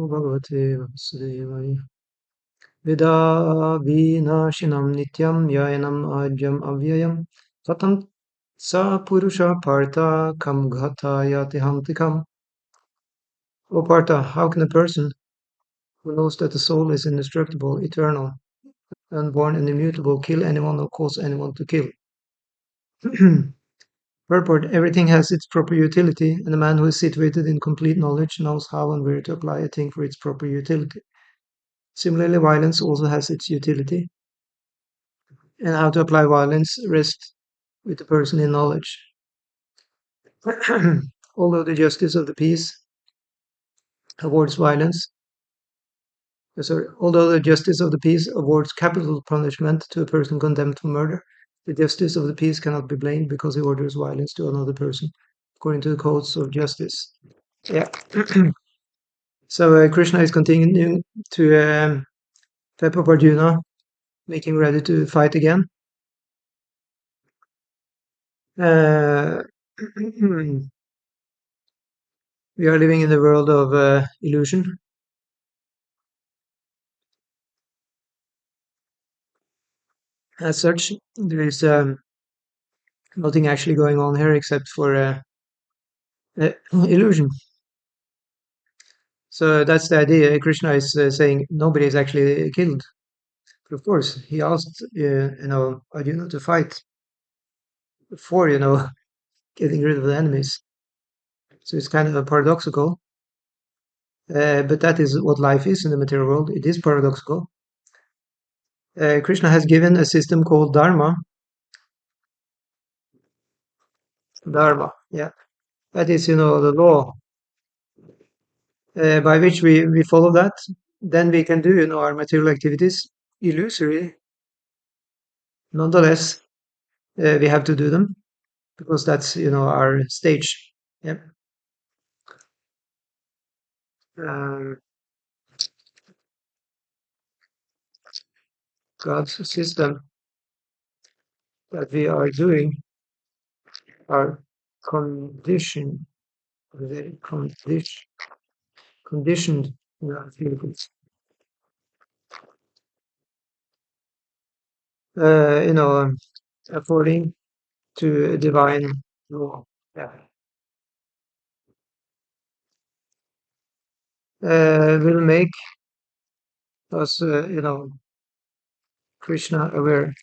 Bhagavate Vasudevaya Veda Vinashinam Nityam Yayanam Ajam Avyayam Satam Sa Purusha Partha Kam Ghata Yati Hamtikam. O Partha, how can a person who knows that the soul is indestructible, eternal, unborn, and immutable kill anyone or cause anyone to kill? Purport: everything has its proper utility, and a man who is situated in complete knowledge knows how and where to apply a thing for its proper utility. Similarly, violence also has its utility, and how to apply violence rests with the person in knowledge. Although the justice of the peace awards violence, although the justice of the peace awards capital punishment to a person condemned for murder, the justice of the peace cannot be blamed because he orders violence to another person, according to the codes of justice. Yeah. So Krishna is continuing to pep up Arjuna, making ready to fight again. Uh, we are living in the world of illusion. As such, there is nothing actually going on here except for illusion. So that's the idea. Krishna is saying nobody is actually killed. But of course, he asked, Arjuna to fight for, getting rid of the enemies. So it's kind of paradoxical. But that is what life is in the material world. It is paradoxical. Krishna has given a system called Dharma. Dharma, yeah. That is, the law by which we follow that. Then we can do, our material activities illusory. Nonetheless, we have to do them because that's, our stage. Yeah. Um, God's system that we are doing are conditioned, very conditioned in our activities. You know, according to a divine law. Yeah. Will make us, Krishna aware.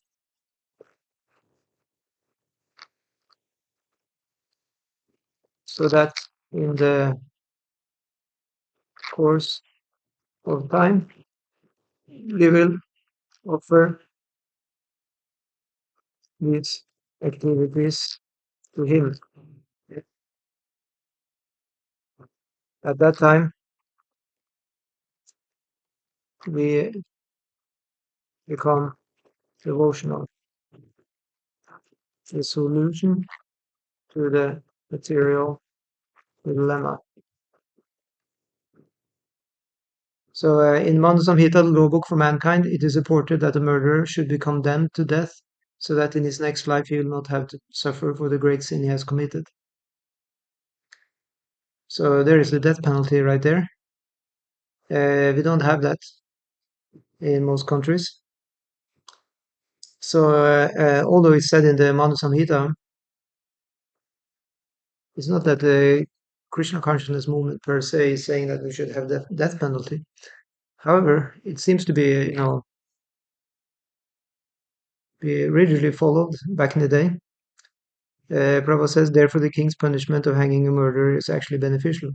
So that in the course of time, we will offer these activities to him. At that time, we become devotional. The solution to the material dilemma. So in Manu Samhita, the law book for mankind, it is reported that a murderer should be condemned to death so that in his next life he will not have to suffer for the great sin he has committed. So there is the death penalty right there. We don't have that in most countries. So although it's said in the Manu Samhita, it's not that the Krishna consciousness movement per se is saying that we should have death penalty. However, it seems to be, be rigidly followed back in the day. Prabhupada says, therefore, the king's punishment of hanging a murderer is actually beneficial.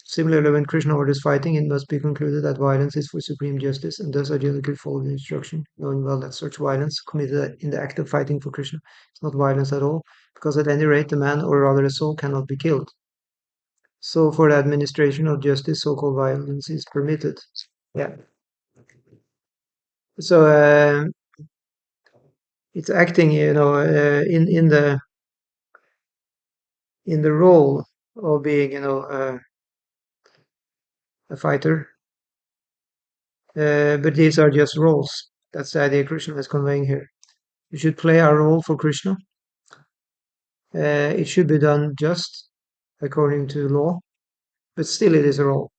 Similarly, when Krishna orders fighting, it must be concluded that violence is for supreme justice, and thus Arjuna could follow the instruction, knowing well that such violence committed in the act of fighting for Krishna is not violence at all, because at any rate the man, or rather a soul, cannot be killed. So for the administration of justice, so-called violence is permitted. Yeah. So it's acting, in the role of being, a fighter. But these are just roles. That's the idea Krishna is conveying here. We should play our role for Krishna. It should be done just according to law. but still it is a role.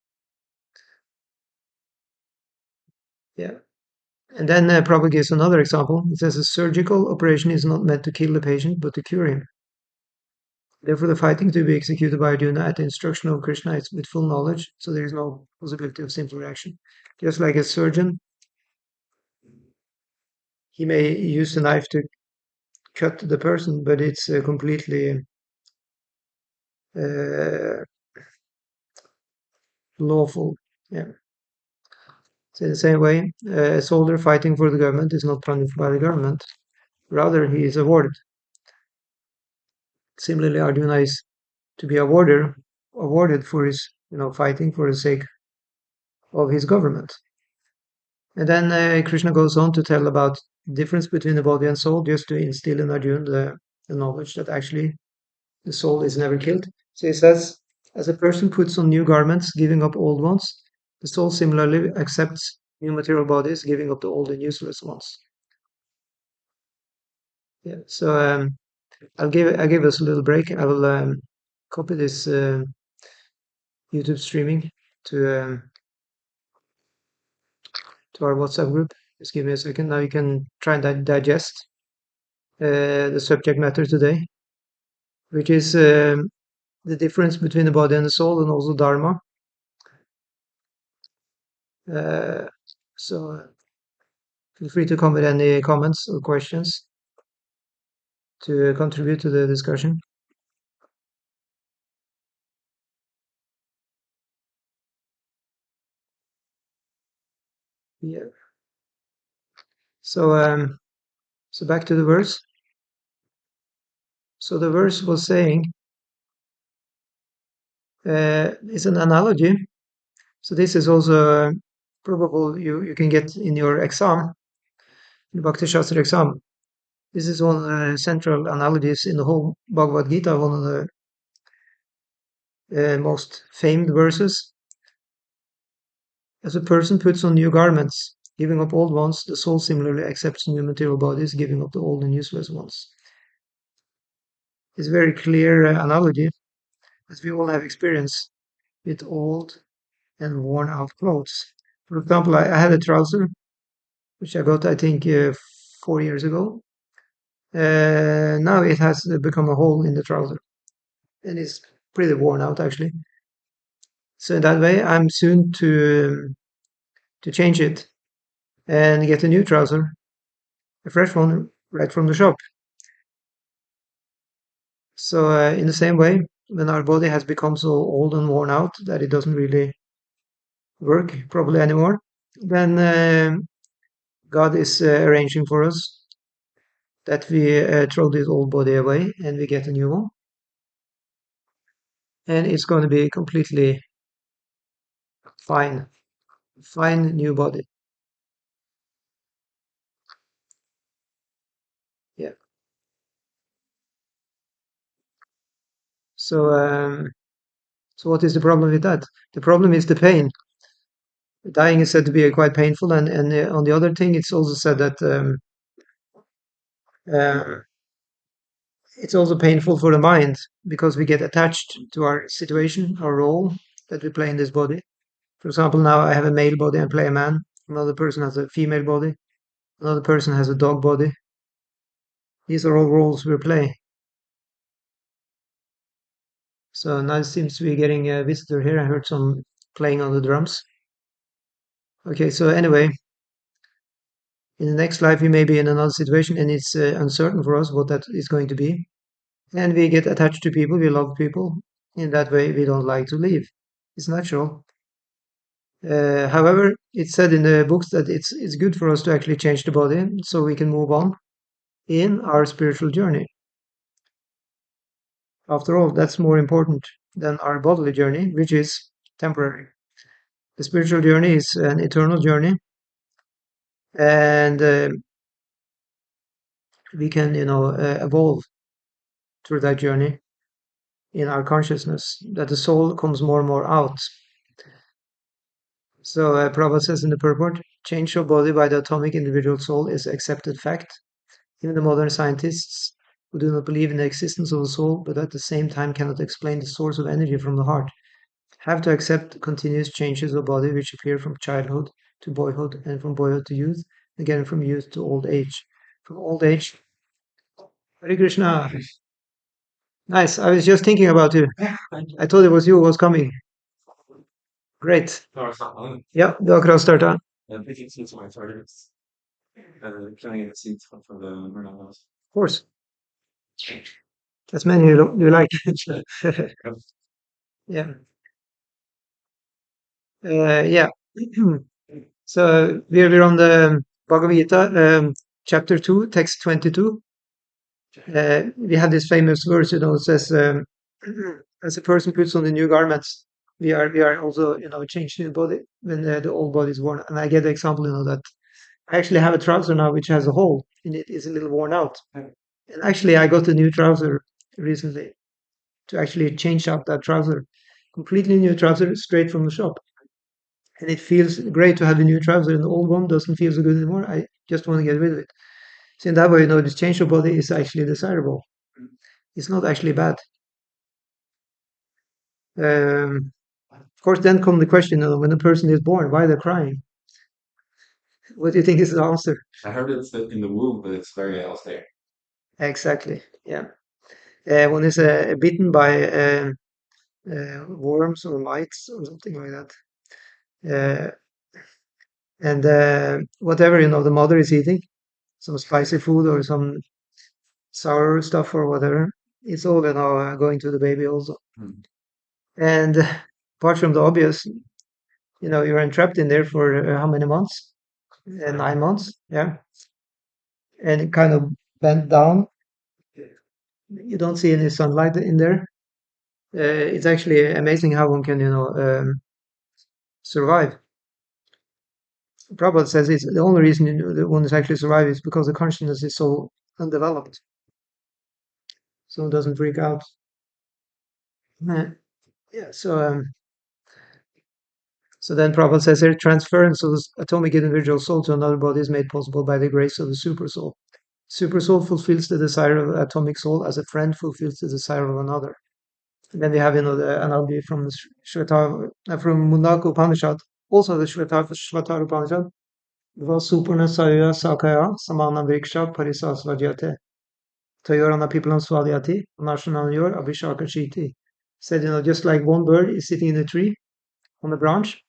Yeah. And then Prabhupada gives another example. It says a surgical operation is not meant to kill the patient, but to cure him. Therefore, the fighting to be executed by Arjuna at the instruction of Krishna is with full knowledge, so there is no possibility of simple reaction. Just like a surgeon, he may use the knife to cut the person, but it's completely uh, lawful. Yeah. So in the same way, a soldier fighting for the government is not punished by the government. Rather, he is awarded. Similarly, Arjuna is to be awarded for his, fighting for the sake of his government. And then Krishna goes on to tell about the difference between the body and soul, just to instill in Arjuna the knowledge that actually the soul is never killed. So he says, as a person puts on new garments, giving up old ones, the soul similarly accepts new material bodies, giving up the old and useless ones. Yeah. So I'll give us a little break. I will copy this YouTube streaming to to our WhatsApp group. Just give me a second. Now you can try and digest the subject matter today, which is the difference between the body and the soul, and also Dharma. Uh, so feel free to come with any comments or questions to contribute to the discussion. Yeah. So back to the verse. So the verse was saying it's an analogy. So this is also probable you can get in your exam, in the Bhakti Shastra exam. This is one of the central analogies in the whole Bhagavad Gita, one of the most famed verses. As a person puts on new garments, giving up old ones, the soul similarly accepts new material bodies, giving up the old and useless ones. It's a very clear analogy, as we all have experience with old and worn out clothes. For example, I had a trouser, which I got, I think, 4 years ago. Now it has become a hole in the trouser, and it's pretty worn out, actually. So in that way, I'm soon to change it and get a new trouser, a fresh one, right from the shop. So in the same way, when our body has become so old and worn out that it doesn't really work properly anymore, then God is arranging for us that we throw this old body away and we get a new one. And it's going to be completely fine, fine new body. Yeah. So, so what is the problem with that? The problem is the pain. Dying is said to be quite painful, and on the other thing, it's also said that uh, it's also painful for the mind because we get attached to our situation, our role that we play in this body. For example, now I have a male body and play a man. Another person has a female body. Another person has a dog body. These are all roles we play. So now it seems to be getting a visitor here. I heard some playing on the drums. Okay, so anyway, in the next life we may be in another situation and it's uncertain for us what that is going to be. And we get attached to people, we love people. In that way, we don't like to leave. It's natural. However, it's said in the books that it's good for us to actually change the body so we can move on in our spiritual journey. After all, that's more important than our bodily journey, which is temporary. The spiritual journey is an eternal journey, and we can, evolve through that journey in our consciousness. That the soul comes more and more out. So Prabhupada says in the purport, change of body by the atomic individual soul is accepted fact. Even the modern scientists who do not believe in the existence of the soul, but at the same time cannot explain the source of energy from the heart, have to accept continuous changes of body which appear from childhood to boyhood and from boyhood to youth, again from youth to old age. From old age, Hare Krishna. Nice. I was just thinking about you. I thought it was you who was coming. Great. Ja, du har akkurat starta. Of course. As many you like. Yeah. Yeah. So we're on the Bhagavad Gita, chapter 2, text 22. We have this famous verse, it says, as a person puts on the new garments, we are also, changed in the body when the old body is worn. And I get the example, that I actually have a trouser now which has a hole in it, is a little worn out. And actually, I got a new trouser recently to actually change out that trouser, completely new trouser straight from the shop. And it feels great to have a new trouser, and the old one doesn't feel so good anymore. I just want to get rid of it. So in that way, this change of body is actually desirable. It's not actually bad. Of course, then come the question, when a person is born, why they're crying? What do you think is the answer? I heard it's in the womb, but it's very austere. Exactly. Yeah. One is bitten by worms or mites or something like that. And whatever, the mother is eating, some spicy food or some sour stuff or whatever, it's all, going to the baby also. And apart from the obvious, you're entrapped in there for how many months? 9 months, yeah. And it kind of bent down. You don't see any sunlight in there. It's actually amazing how one can, survive. Prabhupada says it's the only reason that one is actually surviving is because the consciousness is so undeveloped, so it doesn't freak out. Yeah. So then Prabhupada says here, transference of the atomic individual soul to another body is made possible by the grace of the super soul. Super soul fulfills the desire of the atomic soul as a friend fulfills the desire of another. And then we have, the analogy from the from Mundaka Upanishad, also the Shvetar Upanishad. Supurna Saya Sakaya Samana Vriksha Parisasvajyate. Toyorana Pipalam Svadyati, Nashananyor Abhishaka Shiti. Said, just like one bird is sitting in a tree on a branch,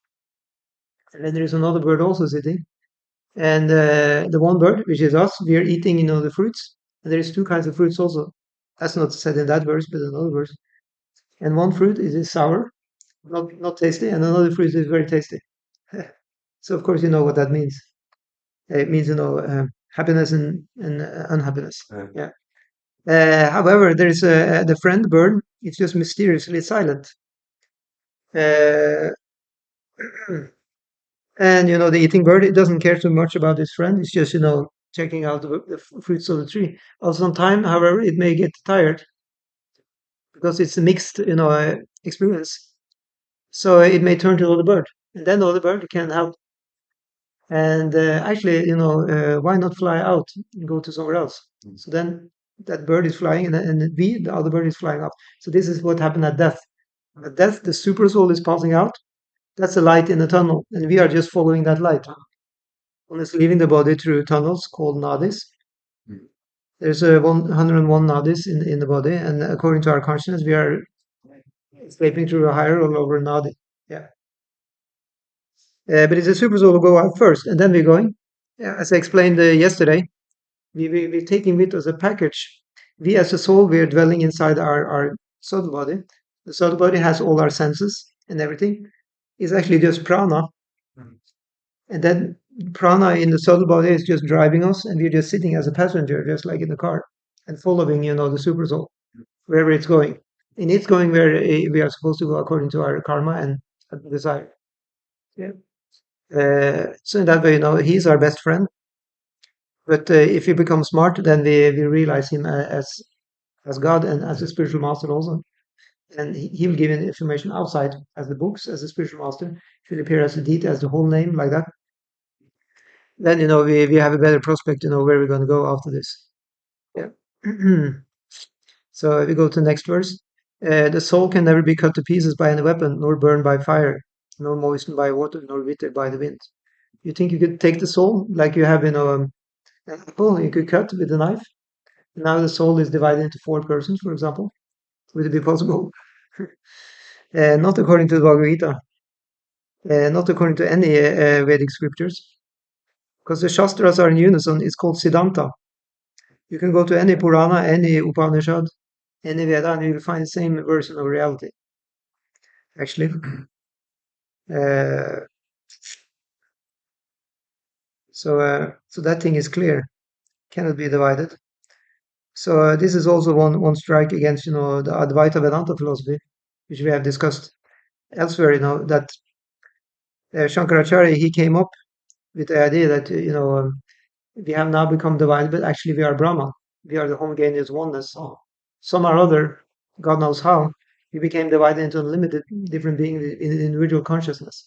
and then there is another bird also sitting. And the one bird, which is us, we are eating, the fruits. And there is two kinds of fruits also. That's not said in that verse, but another verse. And one fruit is sour, not tasty, and another fruit is very tasty. So of course you know what that means. It means happiness and unhappiness. Yeah. However, there is the friend bird. It's just mysteriously silent. Uh, and the eating bird, it doesn't care too much about its friend. It's just checking out the fruits of the tree. Also, sometimes, however, it may get tired because it's a mixed experience. So it may turn to the other bird, and then the other bird can help. And actually, why not fly out and go to somewhere else? So then that bird is flying, and the other bird is flying up. So this is what happened at death. At death, the super soul is passing out. That's a light in the tunnel, and we are just following that light. One is leaving the body through tunnels called nadis. There's 101 nadis in the body, and according to our consciousness, we are escaping through a higher or lower nadi. Yeah. But it's a super soul will go out first, and then we're going. As I explained yesterday, we're taking with us a package. We as a soul, we are dwelling inside our subtle body. The subtle body has all our senses and everything. It's actually just prana. And then prana in the subtle body is just driving us, and we're just sitting as a passenger, just like in the car, and following, the super soul, wherever it's going. And it's going where we are supposed to go according to our karma and desire. Yeah. So in that way, he's our best friend. But if we become smart, then we realize him as God and as a spiritual master also. And he will give information outside as the books, as a spiritual master. He will appear as a deity, as the whole name, like that. Then, we have a better prospect to know where we're going to go after this. Yeah. So we go to the next verse. The soul can never be cut to pieces by any weapon, nor burned by fire, nor moistened by water, nor withered by the wind. You think you could take the soul like you have, an apple, you could cut with a knife? Now the soul is divided into 4 persons, for example. Would it be possible? Not according to the Bhagavad Gita, not according to any Vedic scriptures, because the Shastras are in unison. It's called Siddhanta. You can go to any Purana, any Upanishad, any Veda, and you'll find the same version of reality. Actually, uh, so that thing is clear, cannot be divided. So this is also one strike against the Advaita Vedanta philosophy, which we have discussed elsewhere. That Shankaracharya, he came up with the idea that we have now become divided, but actually we are Brahman. We are the homogeneous oneness. Some or other, God knows how, we became divided into unlimited different beings in individual consciousness.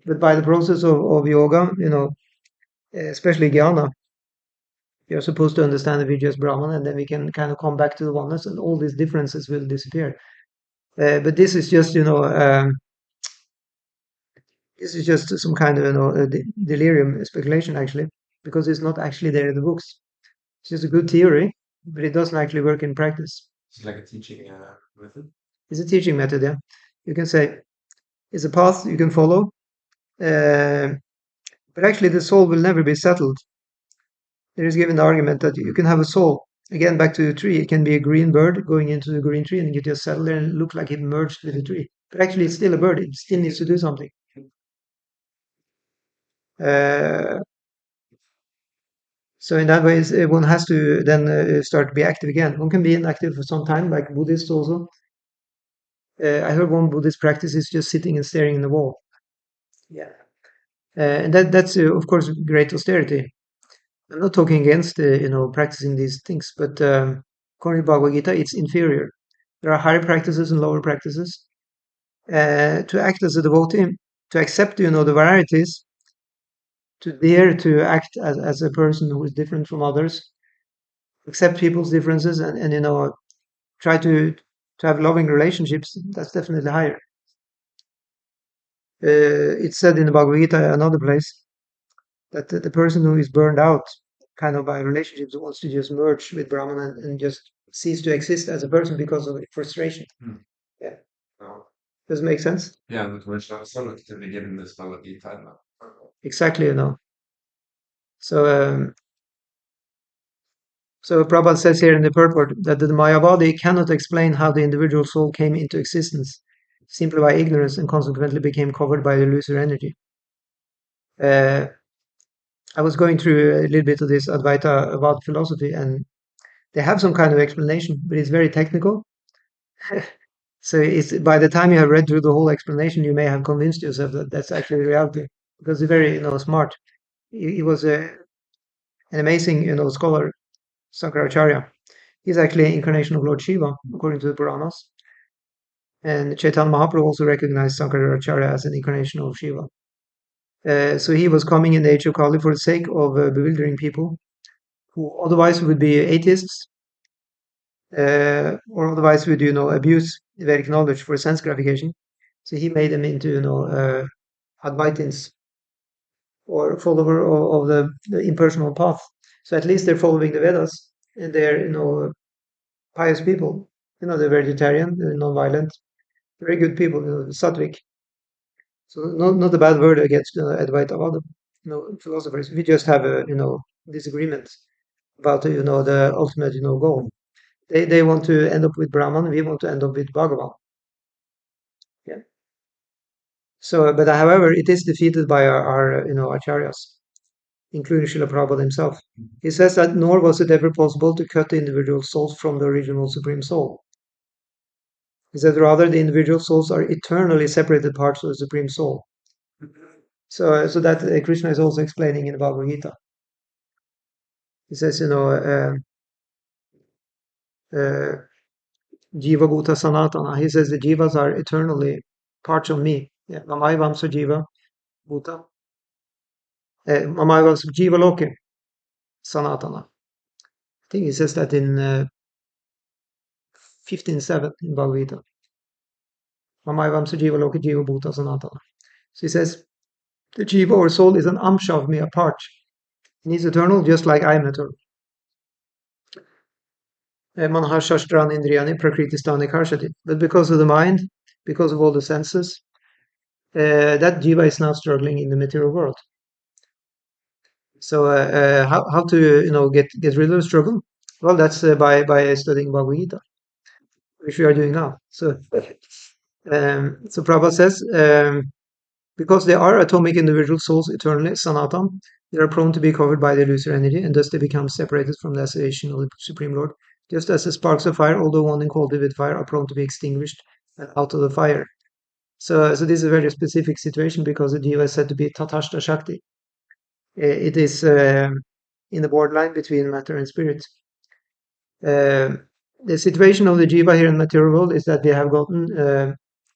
But by the process of yoga, especially jnana, we are supposed to understand that we're just Brahman, and then we can kind of come back to the oneness, and all these differences will disappear. But this is just, this is just some kind of, delirium speculation, actually, because it's not actually there in the books. It's just a good theory, but it doesn't actually work in practice. It's like a teaching method. It's a teaching method, yeah. You can say it's a path you can follow, but actually the soul will never be settled. There is given the argument that you can have a soul. Again, back to the tree, it can be a green bird going into the green tree, and you just settle there and look like it merged with the tree. But actually, it's still a bird. It still needs to do something. Uh, so in that way, one has to then start to be active again. One can be inactive for some time, like Buddhists also. I heard one Buddhist practice is just sitting and staring in the wall. Yeah. And that's of course great austerity. I'm not talking against practicing these things, but according to Bhagavad Gita, it's inferior. There are higher practices and lower practices. To act as a devotee, to accept the varieties, to dare to act as a person who is different from others, accept people's differences, and try to have loving relationships. That's definitely higher. It's said in the Bhagavad Gita, another place, that the person who is burned out kind of by relationships wants to just merge with Brahman and just cease to exist as a person because of frustration. Yeah. Oh. Does it make sense? Yeah, and we're so to be given this Bhagavad Gita now. Exactly, So, so Prabhupada says here in the purport that the Mayavadi cannot explain how the individual soul came into existence simply by ignorance and consequently became covered by the illusory energy. I was going through a little bit of this Advaita about philosophy, and they have some kind of explanation, but it's very technical. So it's by the time you have read through the whole explanation, you may have convinced yourself that that's actually reality, because he's very smart. He was an amazing scholar, Sankaracharya. He's actually an incarnation of Lord Shiva, according to the Puranas. And Chaitanya Mahaprabhu also recognized Sankaracharya as an incarnation of Shiva. So he was coming in the age of Kali for the sake of bewildering people who otherwise would be atheists, or otherwise would abuse Vedic knowledge for sense gratification. So he made them into Advaitins, or follower of the impersonal path. So at least they're following the Vedas, and they're pious people. They're vegetarian, they're non-violent, very good people. Sattvic. So not a bad word against Advaita philosophers. We just have a disagreement about the ultimate goal. They want to end up with Brahman. We want to end up with Bhagavan. Yeah. So, but however, it is defeated by our acharyas, including Srila Prabhupada himself. He says that nor was it ever possible to cut the individual souls from the original Supreme Soul. He said rather the individual souls are eternally separated parts of the Supreme Soul. So that Krishna is also explaining in the Bhagavad Gita. He says, Jiva Bhuta Sanatana. He says the jivas are eternally parts of me. Yeah. Mamayvamsa Jiva Bhuta. Mamayvamsa Jiva Loke Sanatana. I think he says that in 15.7 in Bhagavad Gita. Mamayvamsa jiva loka jiva bhuta sanatana. So he says, the jiva or soul is an amsha of me, a part. And he's eternal just like I am eternal. Manahashashtran indriyani prakritistani karshati. But because of the mind, because of all the senses, that jiva is now struggling in the material world. So how to get rid of the struggle? Well, that's by studying Bhagavad Gita, which we are doing now. So Prabhupada says, because they are atomic individual souls eternally, Sanatan, they are prone to be covered by the illusory energy, and thus they become separated from the association of the Supreme Lord, just as the sparks of fire, although one in quality with fire, are prone to be extinguished and out of the fire. So this is a very specific situation because the jiva is said to be Tatashta Shakti. It is in the borderline between matter and spirit. The situation of the jiva here in the material world is that they have gotten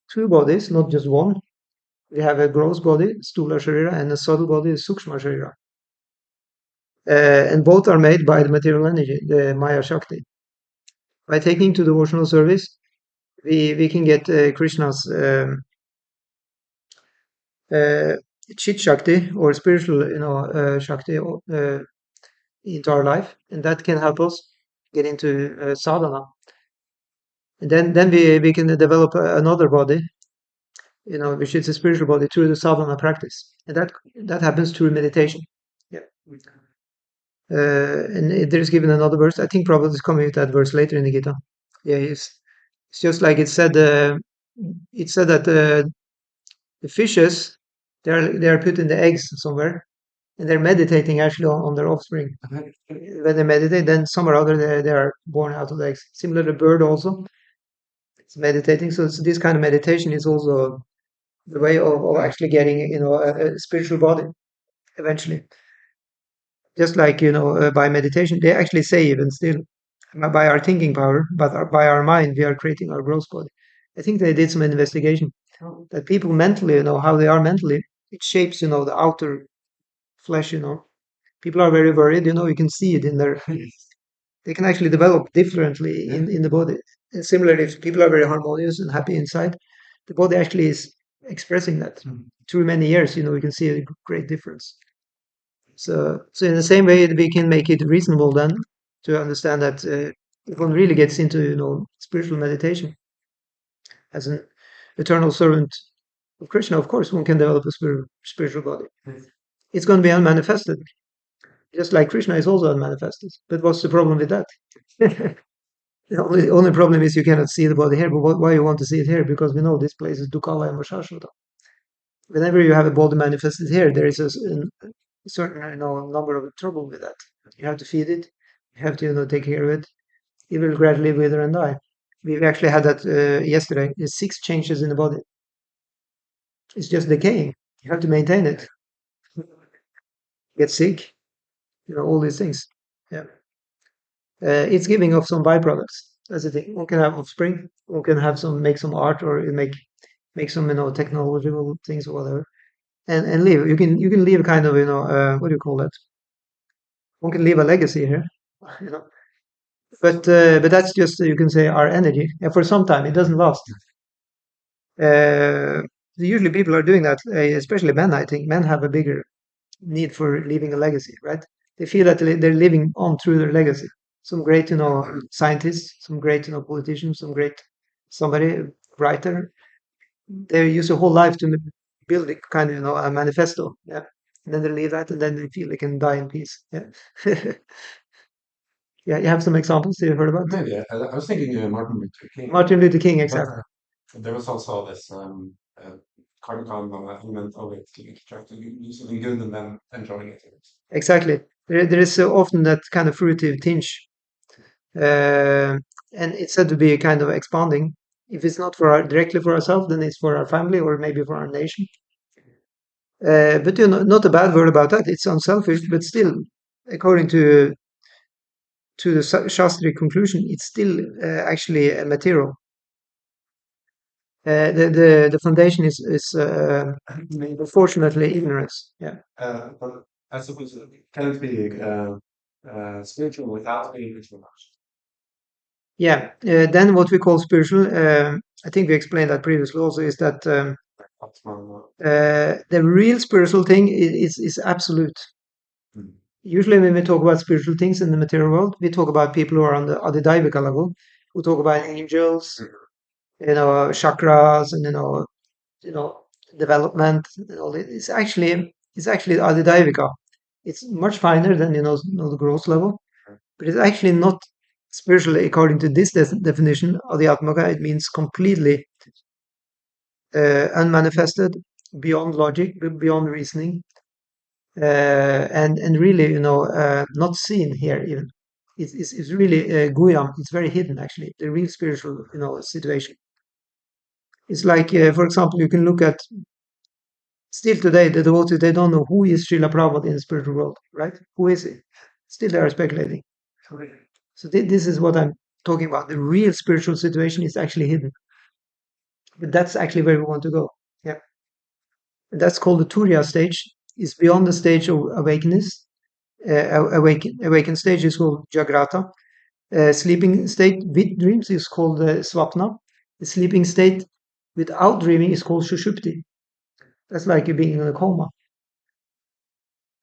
two bodies, not just one. We have a gross body, Stula Sharira, and a subtle body, Sukshma Sharira. And both are made by the material energy, the Maya Shakti. By taking to devotional service, we can get Krishna's Chit Shakti or spiritual, Shakti into our life, and that can help us get into sadhana. And then we can develop another body, which is a spiritual body through the sadhana practice, and that happens through meditation. Yeah. And there is given another verse. I think Prabhupada is coming with that verse later in the Gita. Yeah, it's just like it said. It said that the fishes they are put in the eggs somewhere, and they're meditating actually on their offspring. When they meditate, then some or other they are born out of the eggs. Similar to bird also, it's meditating. So this kind of meditation is also the way of actually getting a spiritual body eventually. Just like by meditation, they actually say even still by our thinking power, but by our mind, we are creating our gross body. I think they did some investigation that people mentally, how they are mentally, it shapes, the outer flesh. People are very worried. You can see it in their. They can actually develop differently in the body. And similarly, if people are very harmonious and happy inside, the body actually is expressing that. Through many years, we can see a great difference. So in the same way, we can make it reasonable then to understand that if one really gets into spiritual meditation as an eternal servant of Krishna, of course, one can develop a spiritual body. It's going to be unmanifested, just like Krishna is also unmanifested. But what's the problem with that? The only problem is you cannot see the body here. But why you want to see it here? Because we know this place is Dukala and Vashashvata. Whenever you have a body manifested here, there is a certain number of trouble with that. You have to feed it. You have to take care of it. It will gradually wither and die. We've actually had that yesterday. There's 6 changes in the body. It's just decaying. You have to maintain it. Get sick. All these things. Yeah. It's giving off some byproducts. That's the thing. One can have offspring. One can have make some art or make some technological things or whatever, and live. You can leave kind of what do you call that? One can leave a legacy here. You know, but that's just you can say our energy. And for some time, it doesn't last. Usually, people are doing that, especially men. I think men have a bigger need for leaving a legacy, right? They feel that they're living on through their legacy. Some great, scientists, some great, politicians, some great somebody writer. They use a whole life to build a kind of, a manifesto. Yeah, and then they leave that, and then they feel they can die in peace. Yeah. Yeah, you have some examples you heard about? Maybe. I was thinking Martin Luther King. Martin Luther King, exactly. There was also this carbon element of it, trying to do something good and then enjoying it. Exactly. There is often that kind of fruitive tinge. And it's said to be a kind of expanding. If it's not directly for ourselves, then it's for our family or maybe for our nation. But not a bad word about that. It's unselfish, but still, according to the Shastri conclusion, it's still actually a material. The foundation is unfortunately ignorance. Yeah. But I suppose it can be spiritual without being ritualized. Yeah. Then what we call spiritual, I think we explained that previously also, is that the real spiritual thing is absolute. Usually when we talk about spiritual things in the material world, we talk about people who are on the Adidayvika level, who talk about angels, chakras, and development. It's actually Adidayvika. It's much finer than the gross level, but it's actually not spiritual according to this definition of the Atmaka. It means completely unmanifested, beyond logic, beyond reasoning, and really, not seen here even. It's really Guyam. It's very hidden actually. The real spiritual, situation. It's like, for example, you can look at still today the devotees. They don't know who is Srila Prabhupada in the spiritual world, right? Who is he? Still, they are speculating. So this is what I'm talking about. The real spiritual situation is actually hidden, but that's actually where we want to go. Yeah, and that's called the Turiya stage. It's beyond the stage of awakeness. Awakened stage is called Jagrata. Sleeping state with dreams is called Swapna. The sleeping state without dreaming is called Shushupti. That's like you being in a coma.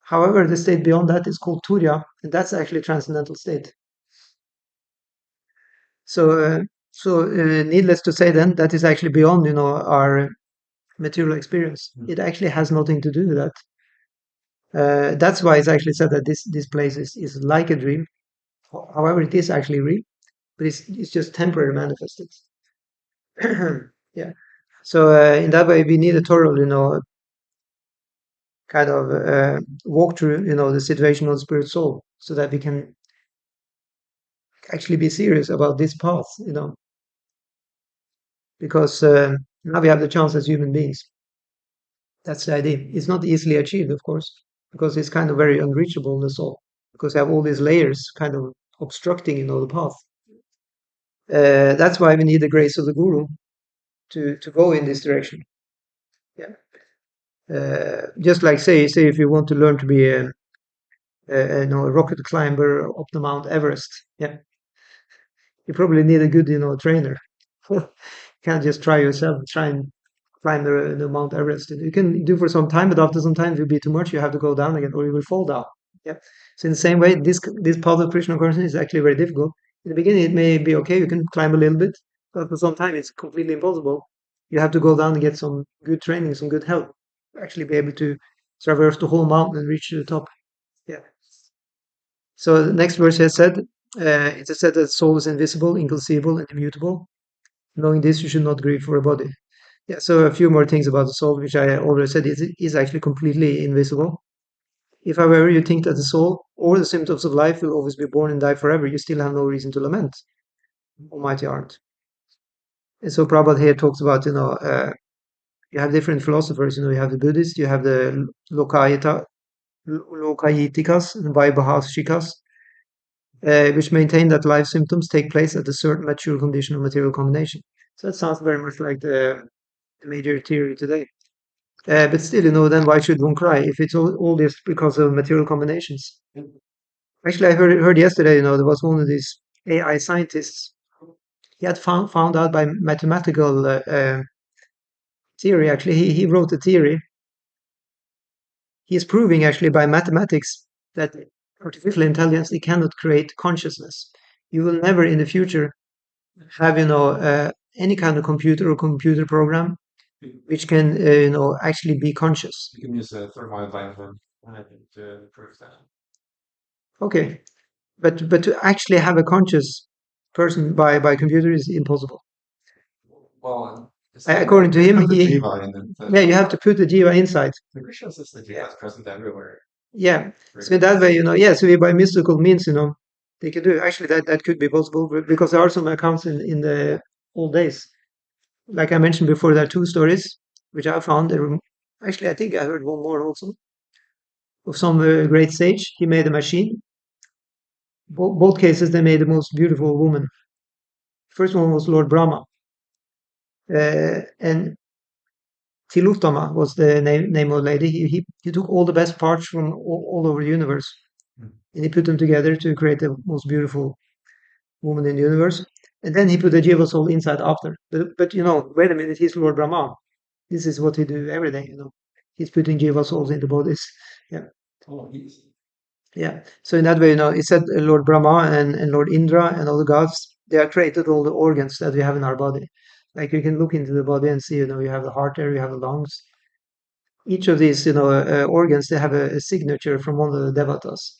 However, the state beyond that is called Turiya, and that's actually a transcendental state. So, needless to say, then that is actually beyond, our material experience. It actually has nothing to do with that. That's why it's actually said that this place is like a dream. However, it is actually real, but it's just temporarily manifested. Yeah. So in that way, we need a thorough, kind of walk through, the situation of the spirit soul, so that we can actually be serious about this path, because now we have the chance as human beings. That's the idea. It's not easily achieved, of course, because it's kind of very unreachable, the soul, because you have all these layers kind of obstructing, the path. That's why we need the grace of the guru to go in this direction. Yeah. Just like say if you want to learn to be a rocket climber up the Mount Everest, yeah, you probably need a good, trainer. You can't just try and climb the Mount Everest. You can do for some time, but after some time, it will be too much. You have to go down again, or you will fall down. Yeah. So in the same way, this path of Krishna consciousness is actually very difficult. In the beginning, it may be okay. You can climb a little bit, but for some time, it's completely impossible. You have to go down and get some good training, some good help, actually be able to traverse the whole mountain and reach the top. Yeah. So the next verse has said, it has said that soul is invisible, inconceivable, and immutable. Knowing this, you should not grieve for a body. Yeah, so a few more things about the soul, which I already said, is actually completely invisible. If, however, you think that the soul or the symptoms of life will always be born and die forever, you still have no reason to lament, Almighty Art. And so Prabhupada here talks about, you have different philosophers, you have the Buddhists, you have the Lokayitikas and Vaibhashikas, which maintain that life symptoms take place at a certain mature condition of material combination. So that sounds very much like the major theory today. But still, then why should one cry if it's all this because of material combinations? Actually, I heard yesterday, there was one of these AI scientists. He had found out by mathematical theory. Actually, he wrote a theory. He is proving actually by mathematics that artificial intelligence, it cannot create consciousness. You will never in the future have any kind of computer or computer program which can actually be conscious. You can use a thermal environment to prove that. Okay, but to actually have a conscious person by computer is impossible. Well, According to him, yeah, you have to put the jiva inside. the Krishna says that jiva is present everywhere. Yeah, so in that way, yeah, so by mystical means, they can do it. Actually, that could be possible because there are some accounts in the old days. Like I mentioned before, there are two stories which I found. Actually, I think I heard one more also of some great sage. He made a machine. Both cases, they made the most beautiful woman. First one was Lord Brahma, and Tilutama was the name of the lady. He took all the best parts from all over the universe, and he put them together to create the most beautiful woman in the universe. And then he put the jiva soul inside after. But wait a minute, he's Lord Brahma. This is what he do every day. He's putting jiva souls into bodies. Yeah. Oh, he's Yeah. So in that way, it said Lord Brahma and Lord Indra and all the gods, they have created all the organs that we have in our body. Like you can look into the body and see, you have the heart there, you have the lungs. Each of these, organs, they have a signature from one of the devatas.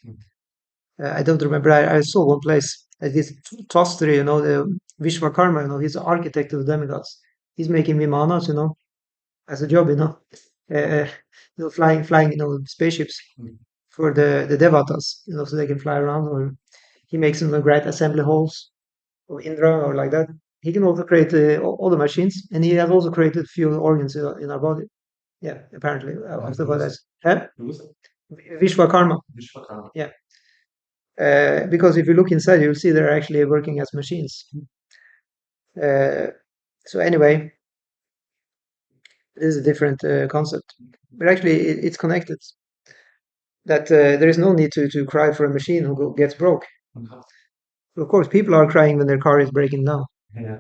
I don't remember. I saw one place. This Tostri, the Vishwakarma, he's the architect of the demigods. He's making vimanas, as a job, flying, spaceships for the devatas, so they can fly around. Or he makes them great assembly halls of Indra or like that. He can also create all the machines, and he has also created few organs in our body. Yeah, apparently. After what I said. Vishwakarma. Vishwakarma. Yeah. Because if you look inside, you'll see they're actually working as machines. So anyway, this is a different concept, but actually it's connected. That there is no need to cry for a machine who gets broke. Of course, people are crying when their car is breaking down. Yeah.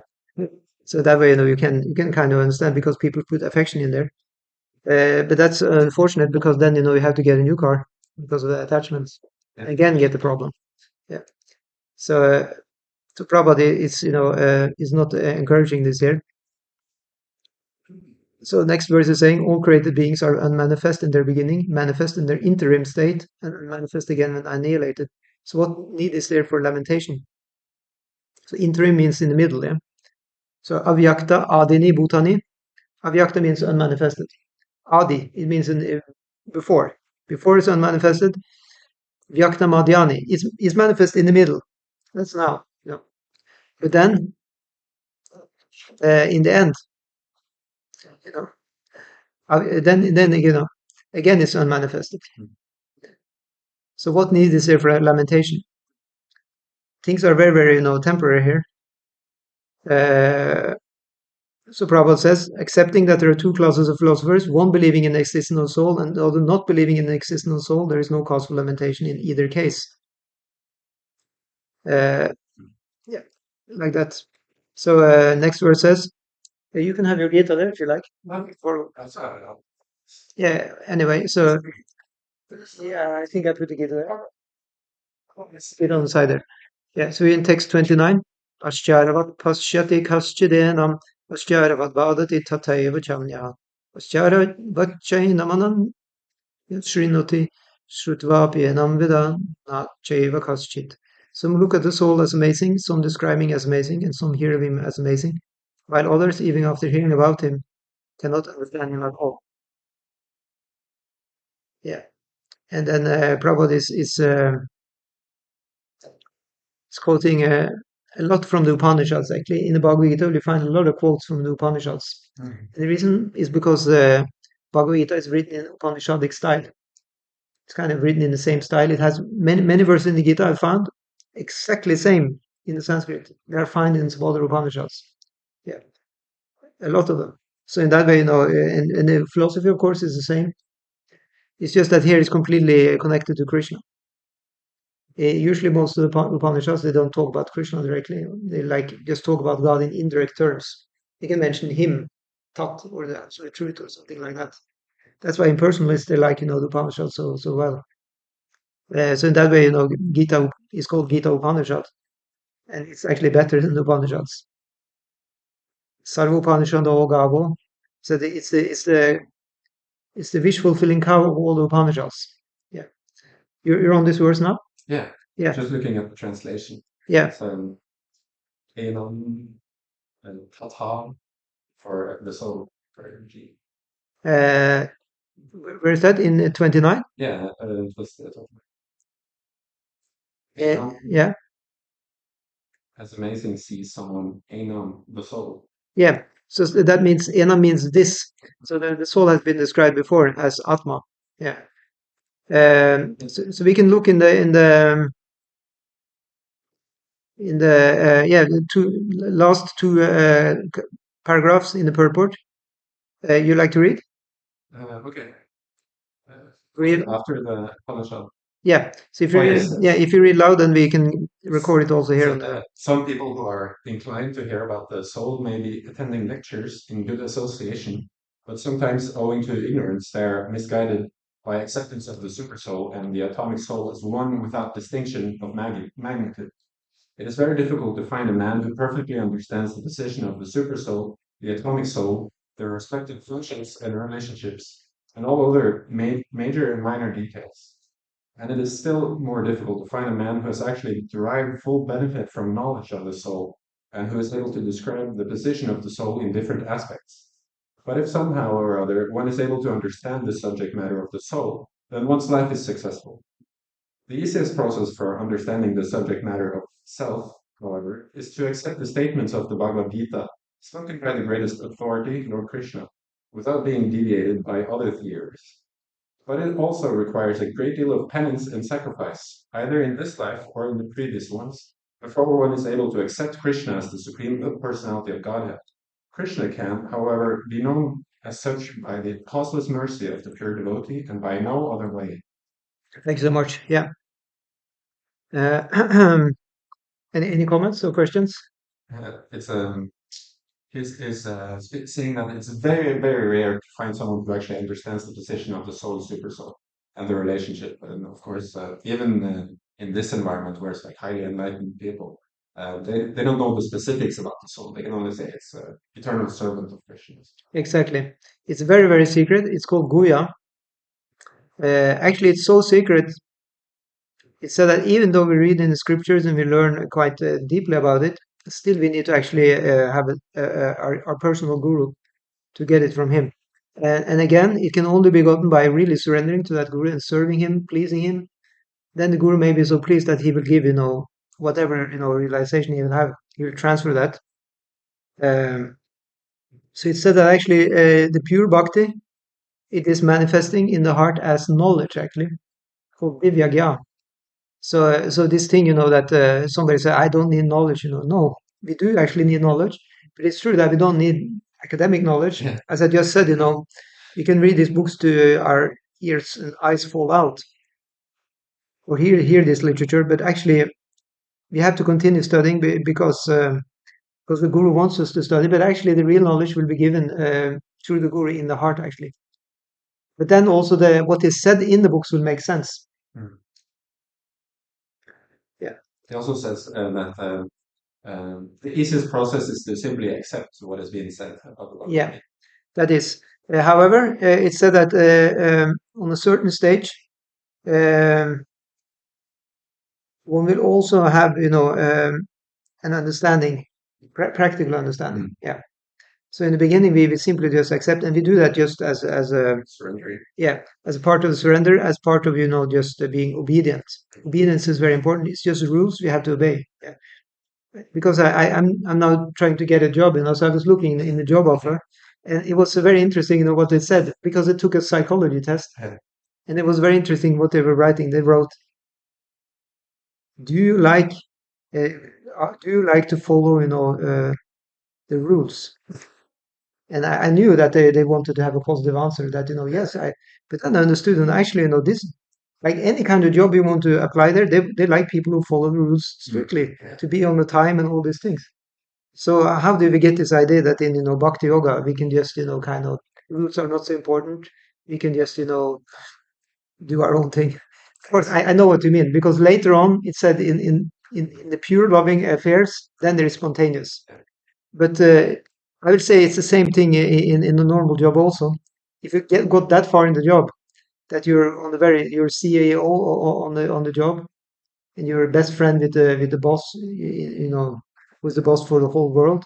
So that way, you can kind of understand because people put affection in there. But that's unfortunate because then you have to get a new car because of the attachments. Yeah. Again, get the problem. Yeah. So Prabhupada is not encouraging this here. So next verse is saying all created beings are unmanifest in their beginning, manifest in their interim state, and manifest again when annihilated. So what need is there for lamentation? So interim means in the middle, yeah. So avyakta, adini, bhutani. Avyakta means unmanifested. Adi, it means before. Before is unmanifested. Vyakta madhyani is manifest in the middle. That's now. But then, in the end, then again it's unmanifested. So what need is there for lamentation? Things are very, very, temporary here. So Prabhupada says, accepting that there are two classes of philosophers, one believing in the existence of soul and the other not believing in the existence of soul, there is no cause for lamentation in either case. Yeah, like that. So next verse says, you can have your Gita there if you like. Yeah, anyway, so yeah, I think I put the Gita there. It's a bit on the side there. Yeah, so in text 29, Pascharavat paschati kaschidenam, Pascharavat vadati tataiva chamnya, Pascharavat chainamanam Srinoti Shrutvapi Enam Not Chaiva Kaschit. Some look at the soul as amazing, some describing as amazing, and some hear of him as amazing, while others, even after hearing about him, cannot understand him at all. Yeah. And then Prabhupada is quoting a lot from the Upanishads, actually. In the Bhagavad Gita, you find a lot of quotes from the Upanishads. And the reason is because Bhagavad Gita is written in Upanishadic style. It's kind of written in the same style. It has many verses in the Gita I found exactly the same in the Sanskrit. They are found in some other Upanishads. Yeah, a lot of them. So in that way, and the philosophy, of course, is the same. It's just that here it's completely connected to Krishna. Usually, most of the Upanishads they don't talk about Krishna directly. They just talk about God in indirect terms. You can mention him, Tat, or the absolute truth, or something like that. That's why impersonalists they like the Upanishads so well. So in that way, Gita is called Gita Upanishad, and it's actually better than the Upanishads. Sarva Upanishad Gabo. So it's the wish fulfilling cow of all the Upanishads. Yeah, you're on this verse now. Yeah. Yeah. Just looking at the translation. Yeah. So Enam and Tata for the soul for energy. Where is that in 29? Yeah, it was Yeah. As amazing see someone Enam the soul. Yeah. So that means Ena means this. So the soul has been described before as Atma. Yeah. So we can look in the last two paragraphs in the purport. You like to read? Okay. Read after the Upanishad. Yeah. So if you Oh, read, yes. yeah, if you read loud, then we can record it also here So on the. some people who are inclined to hear about the soul may be attending lectures in good association, but sometimes owing to ignorance, they're misguided by acceptance of the supersoul and the atomic soul as one without distinction of magnitude. It is very difficult to find a man who perfectly understands the position of the supersoul, the atomic soul, their respective functions and relationships, and all other major and minor details. And it is still more difficult to find a man who has actually derived full benefit from knowledge of the soul and who is able to describe the position of the soul in different aspects. But if somehow or other one is able to understand the subject matter of the soul, then one's life is successful. The easiest process for understanding the subject matter of self, however, is to accept the statements of the Bhagavad Gita, spoken by the greatest authority, Lord Krishna, without being deviated by other theories. But it also requires a great deal of penance and sacrifice, either in this life or in the previous ones, before one is able to accept Krishna as the supreme personality of Godhead. Krishna can, however, be known as such by the causeless mercy of the pure devotee and by no other way. Thank you so much. Yeah. Uh, any comments or questions? It's saying that it's very, very rare to find someone who actually understands the position of the soul and super soul and the relationship. And of course, even in this environment where it's like highly enlightened people, they don't know the specifics about the soul. They can only say it's eternal servant of Krishna. Exactly. It's very, very secret. It's called Guya. Actually, it's so secret. It's said that even though we read in the scriptures and we learn quite deeply about it, still we need to actually have our personal guru to get it from him. And again, it can only be gotten by really surrendering to that guru and serving him, pleasing him. Then the guru may be so pleased that he will give, whatever, realization he will have. He will transfer that. Um, so it's said that actually the pure bhakti, it is manifesting in the heart as knowledge, actually, called divyagya. So this thing, that somebody said, I don't need knowledge, no, we do actually need knowledge, but it's true that we don't need academic knowledge. Yeah. As I just said, we can read these books to our ears and eyes fall out, or hear this literature, but actually we have to continue studying because the guru wants us to study, but actually the real knowledge will be given through the guru in the heart, actually. But then also what is said in the books will make sense. Mm. Yeah. He also says that the easiest process is to simply accept what is being said about the Bhagavad Yeah. Gita. That is. However, it's said that on a certain stage, um, one will also have, an understanding, practical understanding. Mm. Yeah. So in the beginning, we simply just accept, and we do that just as a Surrendering. yeah, as a part of the surrender, as part of just being obedient. Obedience is very important. It's just rules we have to obey. Yeah. Because I'm now trying to get a job, so I was looking in the job offer, and it was very interesting, what they said, because it took a psychology test, Yeah. and it was very interesting what they were writing. They wrote, "Do you like, uh, do you like to follow, the rules?" And I knew that they wanted to have a positive answer. That yes, but then I understood, and actually, this, like any kind of job you want to apply there, they like people who follow the rules strictly, Yeah. to be on the time and all these things. So how do we get this idea that in bhakti yoga we can just kind of, rules are not so important. We can just do our own thing. Of course, I know what you mean, because later on it said in the pure loving affairs, then there is spontaneous. But I would say it's the same thing in the normal job also. If you got that far in the job that you're you're CAO on the job, and you're best friend with the boss, who's the boss for the whole world,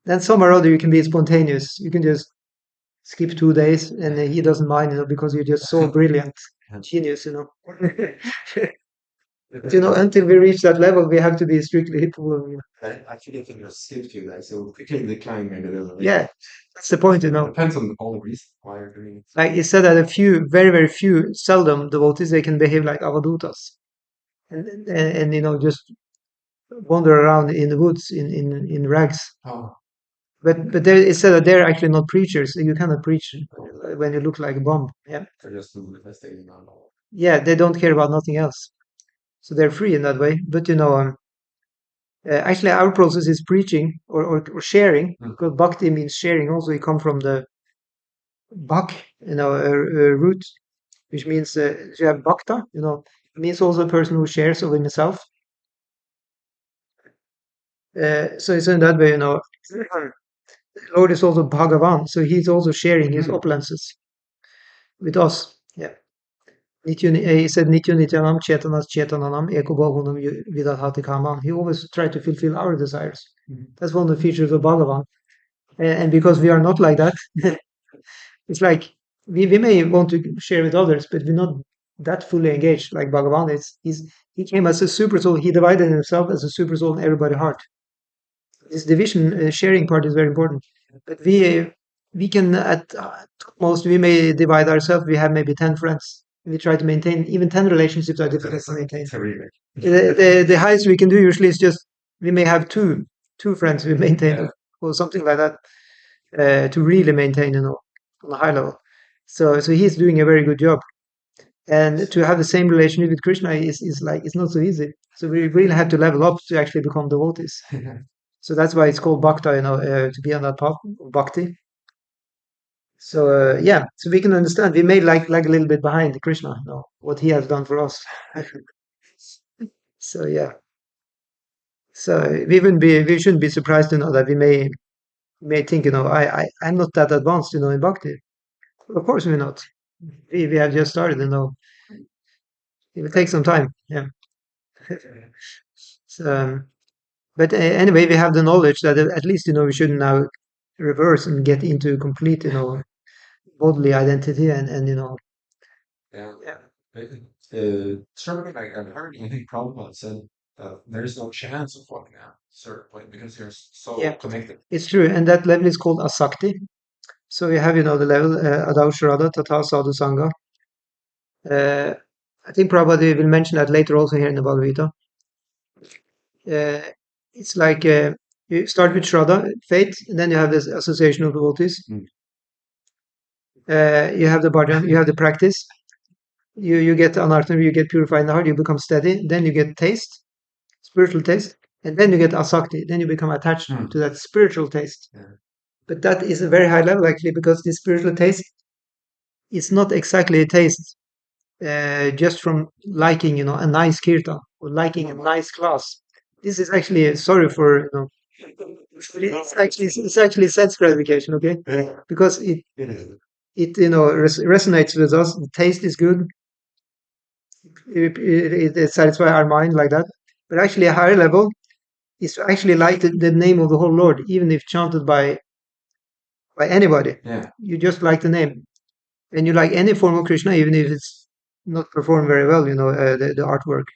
then somewhere or other you can be spontaneous. You can just skip 2 days, and he doesn't mind, because you're just so brilliant, genius. But, until we reach that level, we have to be strictly full of, Actually, I think you're skipped you guys, so quickly decline maybe a little bit. yeah, that's the point, Depends on all the reasons why you're doing it. Like it said that a few, very, very few, seldom devotees, they can behave like avadutas, and just wander around in the woods in rags. Oh, But there, it said that they're actually not preachers. You cannot preach when you look like a bomb. Yeah. they're just investigating on all. yeah, they don't care about nothing else. So they're free in that way. But actually, our process is preaching or sharing, because bhakti means sharing. Also, it comes from the bhak, root, which means you have bhakta. It means also a person who shares of himself. So it's in that way, Lord is also Bhagavan, so he's also sharing his opulences with us. Yeah. He said, Nitya Nityanam Chetanas Chetananam Ekobhavunam Vidadhati Kaman. He always tried to fulfill our desires. That's one of the features of Bhagavan. And because we are not like that, it's like we may want to share with others, but we're not that fully engaged like Bhagavan is. He came as a super soul. He divided himself as a super soul in everybody's heart. This division sharing part is very important. But we can at most we may divide ourselves. We have maybe 10 friends. We try to maintain even 10 relationships are difficult to maintain. The highest we can do usually is just we may have two friends we maintain or something like that to really maintain on a high level. So he's doing a very good job. And to have the same relationship with Krishna is like it's not so easy. So we really have to level up to actually become devotees. So that's why it's called bhakta, to be on that path of bhakti. So yeah, so we can understand. We may like a little bit behind Krishna, what he has done for us. So yeah, so we shouldn't be surprised to know that we may think, I'm not that advanced, in bhakti. Of course we're not. We have just started, it will take some time. Yeah. So, but anyway, we have the knowledge that at least we shouldn't now reverse and get into complete bodily identity and Yeah. yeah. Certainly, like I've heard, I think Prabhupada said that there's no chance of falling out at a certain point because you're so Yeah. connected. It's true, and that level is called asakti. So we have the level adau shrada tata sadhu sangha. I think Prabhupada will mention that later also here in the Bhagavad Gita. It's like you start with shraddha, faith, and then you have this association of devotees. You have the bhajan, you have the practice. You get anartha, you get purified in the heart, you become steady. Then you get taste, spiritual taste, and then you get asakti. Then you become attached to that spiritual taste. But that is a very high level actually, because the spiritual taste is not exactly a taste just from liking, a nice kirtan or liking a nice class. This is actually sorry for it's actually sense gratification, okay? Because it resonates with us. The taste is good. It satisfies our mind like that. But actually, a higher level is actually like the name of the whole Lord, even if chanted by anybody. Yeah. You just like the name, and you like any form of Krishna, even if it's not performed very well. The artwork.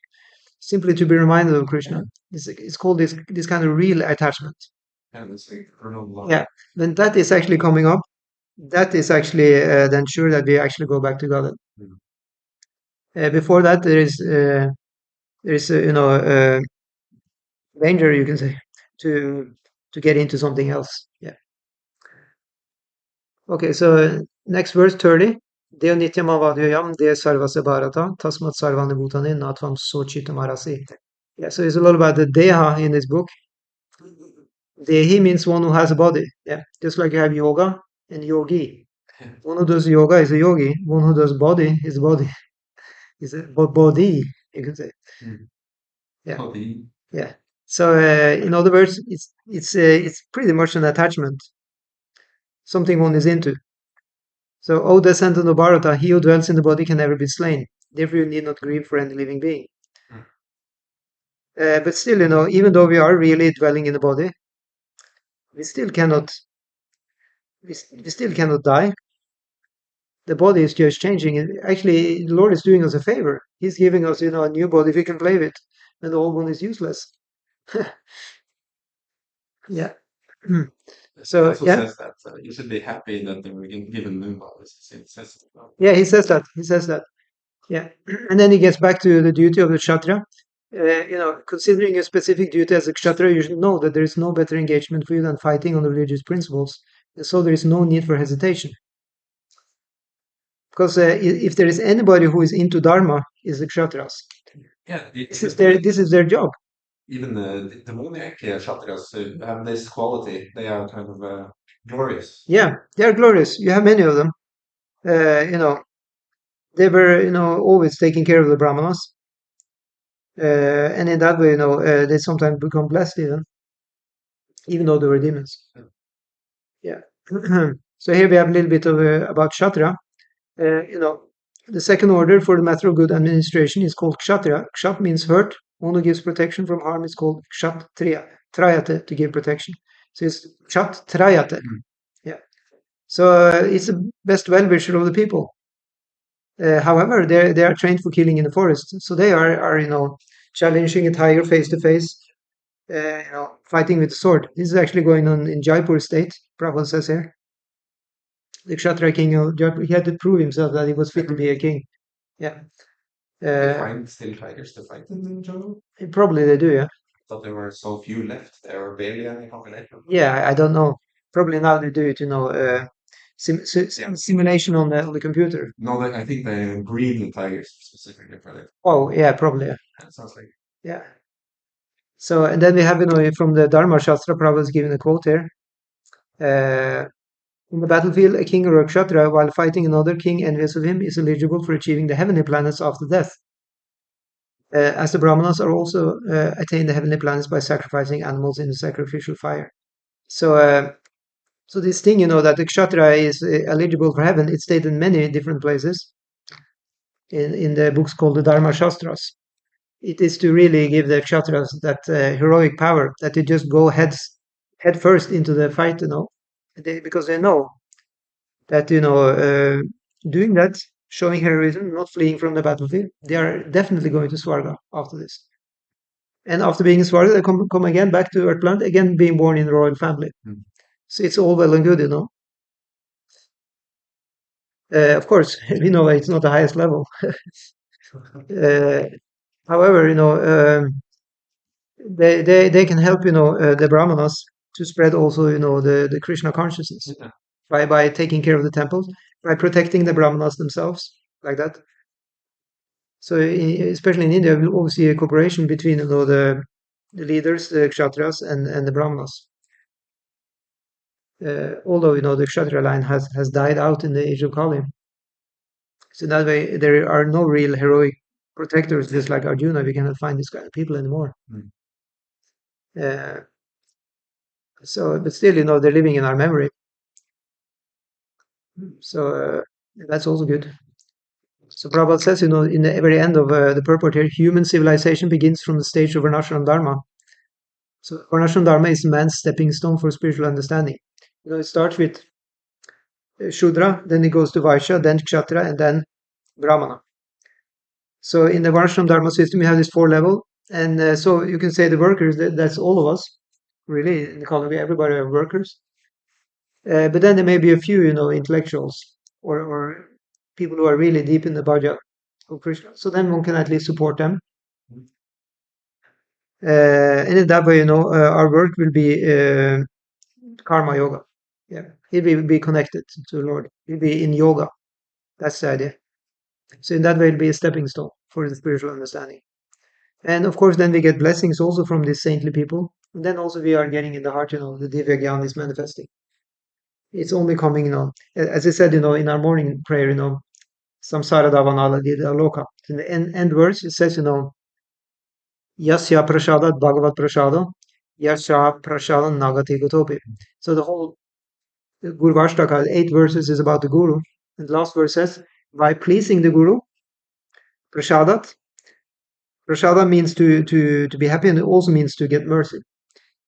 Simply to be reminded of Krishna. It's called this kind of real attachment. And it's like eternal love. Yeah. When that is actually coming up, that is actually then sure that we actually go back to God. Before that, there is danger, you can say, to get into something else. Yeah. Okay, so next verse 30. Deo nityam avadhyayam de sarvasya bharata tasmat sarvani bhutani natvam sochitamarasi. Yeah, so it's a lot about the deha in this book. Dehi means one who has a body. Yeah, just like you have yoga and yogi. One who does yoga is a yogi. One who does body is body. Is a body, you can say. Yeah. Body. Yeah. So in other words, it's pretty much an attachment, something one is into. So, O descendant of Bharata, he who dwells in the body can never be slain. Therefore, you need not grieve for any living being. But still, even though we are really dwelling in the body, we still cannot. We still cannot die. The body is just changing. Actually, the Lord is doing us a favor. He's giving us, a new body we can play with, and the old one is useless. Yeah. So Also yeah, says that you should be happy that they were given new bodies. It says yeah, he says that. He says that. Yeah, and then he gets back to the duty of the kshatriya. Considering a specific duty as a kshatriya, you should know that there is no better engagement for you than fighting on the religious principles, and so there is no need for hesitation. Because if there is anybody who is into Dharma, is the Kshatriyas. Yeah, This is their job. even the demoniac Kshatriyas have this quality. They are kind of glorious. Yeah, they are glorious. You have many of them. You know, they were, always taking care of the Brahmanas. And in that way, they sometimes become blessed even though they were demons. Yeah. So here we have a little bit of about Kshatriya. The second order for the matter of good administration is called Kshatriya. Kshat means hurt. One who gives protection from harm is called Kshatriya. Trayate, to give protection. So it's Kshat Trayate. Yeah. So it's the best well-wisher of the people. However, they are trained for killing in the forest. So they are challenging a tiger face to face, fighting with the sword. This is actually going on in Jaipur state, Prabhupada says here. The Kshatriya king of Jaipur, he had to prove himself that he was fit to be a king. Yeah. They find still tigers to fight in the jungle? Probably they do, yeah. Thought there were so few left. There were barely any population. Yeah, I don't know. Probably now they do it, simulation on the computer. No, I think they breed the tigers specifically for that. Oh, yeah, probably. Yeah. That sounds like. Yeah. So, and then we have, from the Dharma Shastra, Prabhupada is giving a quote here. In the battlefield, a king or a kshatriya, while fighting another king envious of him, is eligible for achieving the heavenly planets after death. As the Brahmanas are also attain the heavenly planets by sacrificing animals in the sacrificial fire. So, so this thing, that the kshatriya is eligible for heaven, it's stated in many different places in the books called the Dharma Shastras. It is to really give the kshatriyas that heroic power, that they just go head first into the fight, because they know that, doing that, showing heroism, not fleeing from the battlefield, they are definitely going to Swarga after this. And after being in Swarga, they come again back to Earth planet, again being born in the royal family. So it's all well and good, Of course, we know it's not the highest level. However, they can help, the Brahmanas to spread also, the Krishna consciousness by taking care of the temples, by protecting the Brahmanas themselves, like that. So, especially in India, we always see a cooperation between, the leaders, the Kshatriyas, and the Brahmanas. Although, the Kshatriya line has died out in the age of Kali. So that way, there are no real heroic protectors, just like Arjuna. We cannot find these kind of people anymore. But still, they're living in our memory. So that's also good. So Prabhupada says, in the very end of the purport here, human civilization begins from the stage of Varnashram Dharma. So Varnashram Dharma is man's stepping stone for spiritual understanding. It starts with Shudra, then it goes to Vaishya, then Kshatriya, and then Brahmana. So in the Varnashram Dharma system, you have this 4 level, and so you can say the workers, that's all of us, really, in the economy, everybody are workers. But then there may be a few, intellectuals or people who are really deep in the bhaja of Krishna. So then one can at least support them. And in that way, our work will be karma yoga. Yeah, it will be connected to the Lord. It will be in yoga. That's the idea. So in that way, it'll be a stepping stone for the spiritual understanding. And of course, then we get blessings also from these saintly people. And then also we are getting in the heart, the Divya Gyan is manifesting. It's only coming, as I said, in our morning prayer, samsara davanala dida loka. In the end verse, it says, yasya prasadat bhagavat prasada, yasya prasadan nagati gotopi. So the whole Guru Vashtaka, 8 verses, is about the Guru. And the last verse says, by pleasing the Guru, prasadat. Prasada means to be happy, and it also means to get mercy.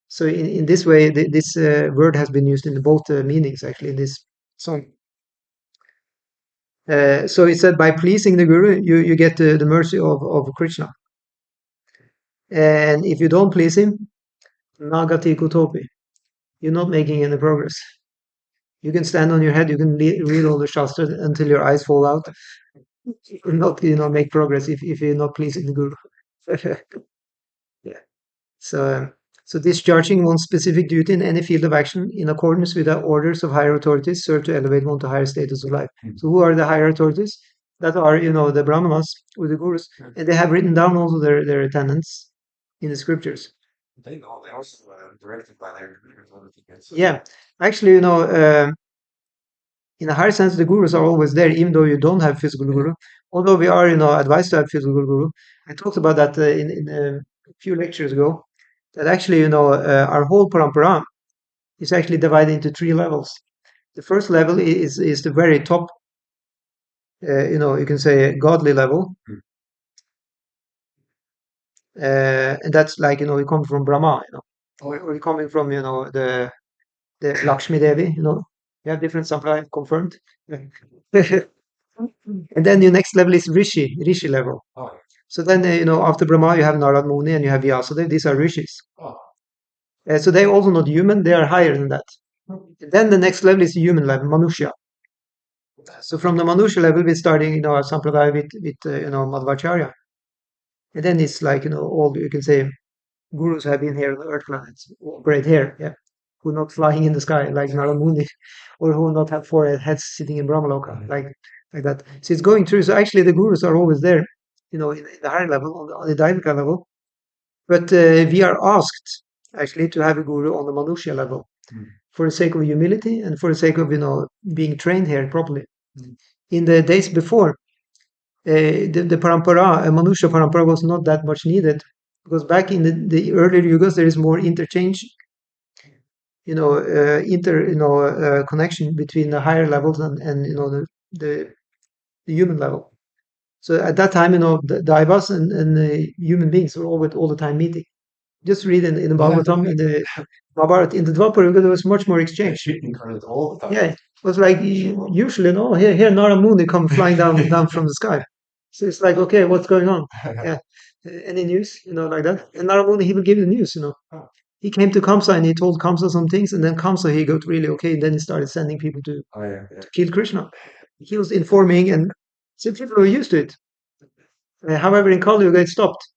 So in this way, this word has been used in both meanings, actually, in this song. So it said, by pleasing the Guru, you get the mercy of Krishna. And if you don't please him, nagati kutopi, you're not making any progress. You can stand on your head, you can read all the shastras until your eyes fall out. You will not, make progress if you're not pleasing the Guru. Yeah. So So discharging one's specific duty in any field of action in accordance with the orders of higher authorities serve to elevate one to higher status of life. So who are the higher authorities? That are, the Brahmanas or the gurus, and they have written down also their tenets in the scriptures. They know they also directed by their Yeah, actually, in a higher sense, the gurus are always there, even though you don't have physical guru. Although we are, advised to have physical guru. I talked about that in a few lectures ago. That actually, our whole parampara is actually divided into three levels. The first level is the very top, you can say godly level, and that's like we come from Brahma, or we're coming from the Lakshmi Devi, You have different supply confirmed. And then your next level is Rishi level. Oh, So then, after Brahma, you have Narad Muni and you have Vyasadeva. These are rishis. oh. So they're also not human, they are higher than that. And then the next level is the human level, Manusha. So from the Manusha level, we're starting, our Sampradaya with Madhvacharya. And then it's like, all you can say, gurus have been here on the earth planets, great hair, yeah, who are not flying in the sky like Narad Muni, or who not have four heads sitting in Brahmaloka, like that. So it's going through. So actually, the gurus are always there, in the higher level, on the Daivika level. But we are asked actually to have a guru on the Manusha level for the sake of humility and for the sake of being trained here properly. In the days before, the parampara, Manusha parampara, was not that much needed because back in the earlier yugas there is more interchange, connection between the higher levels and the human level. So at that time, the Daivas and the human beings were all the time meeting. Just read in the Bhagavatam, in the Mahabharata, in the Dwapara Yuga, there was much more exchange. All the time. Yeah, it was like usually, here Narad Muni come flying down from the sky. So it's like, okay, what's going on? Yeah, any news, like that. And Narad Muni, he will give you the news, He came to Kamsa and he told Kamsa some things, and then Kamsa, he got really okay. And then he started sending people to kill Krishna. He was informing, and so people were used to it. However, in Kali Yuga, it stopped.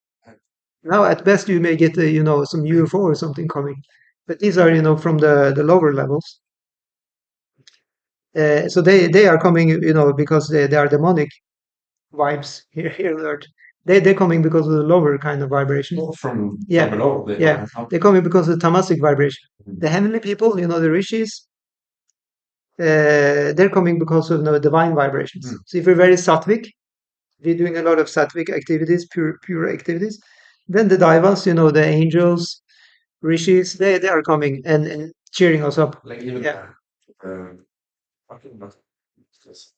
Now, at best, you may get, some UFO or something coming. But these are, from the lower levels. So they are coming, because they are demonic vibes here on Earth. They're coming because of the lower kind of vibration. From Yeah, below. they're coming because of the tamasic vibration. The heavenly people, the rishis, they're coming because of divine vibrations. So if you're very sattvic, if you're doing a lot of sattvic activities, pure activities, then the daivas, the angels, rishis, they are coming and cheering us up. Like even talking about this,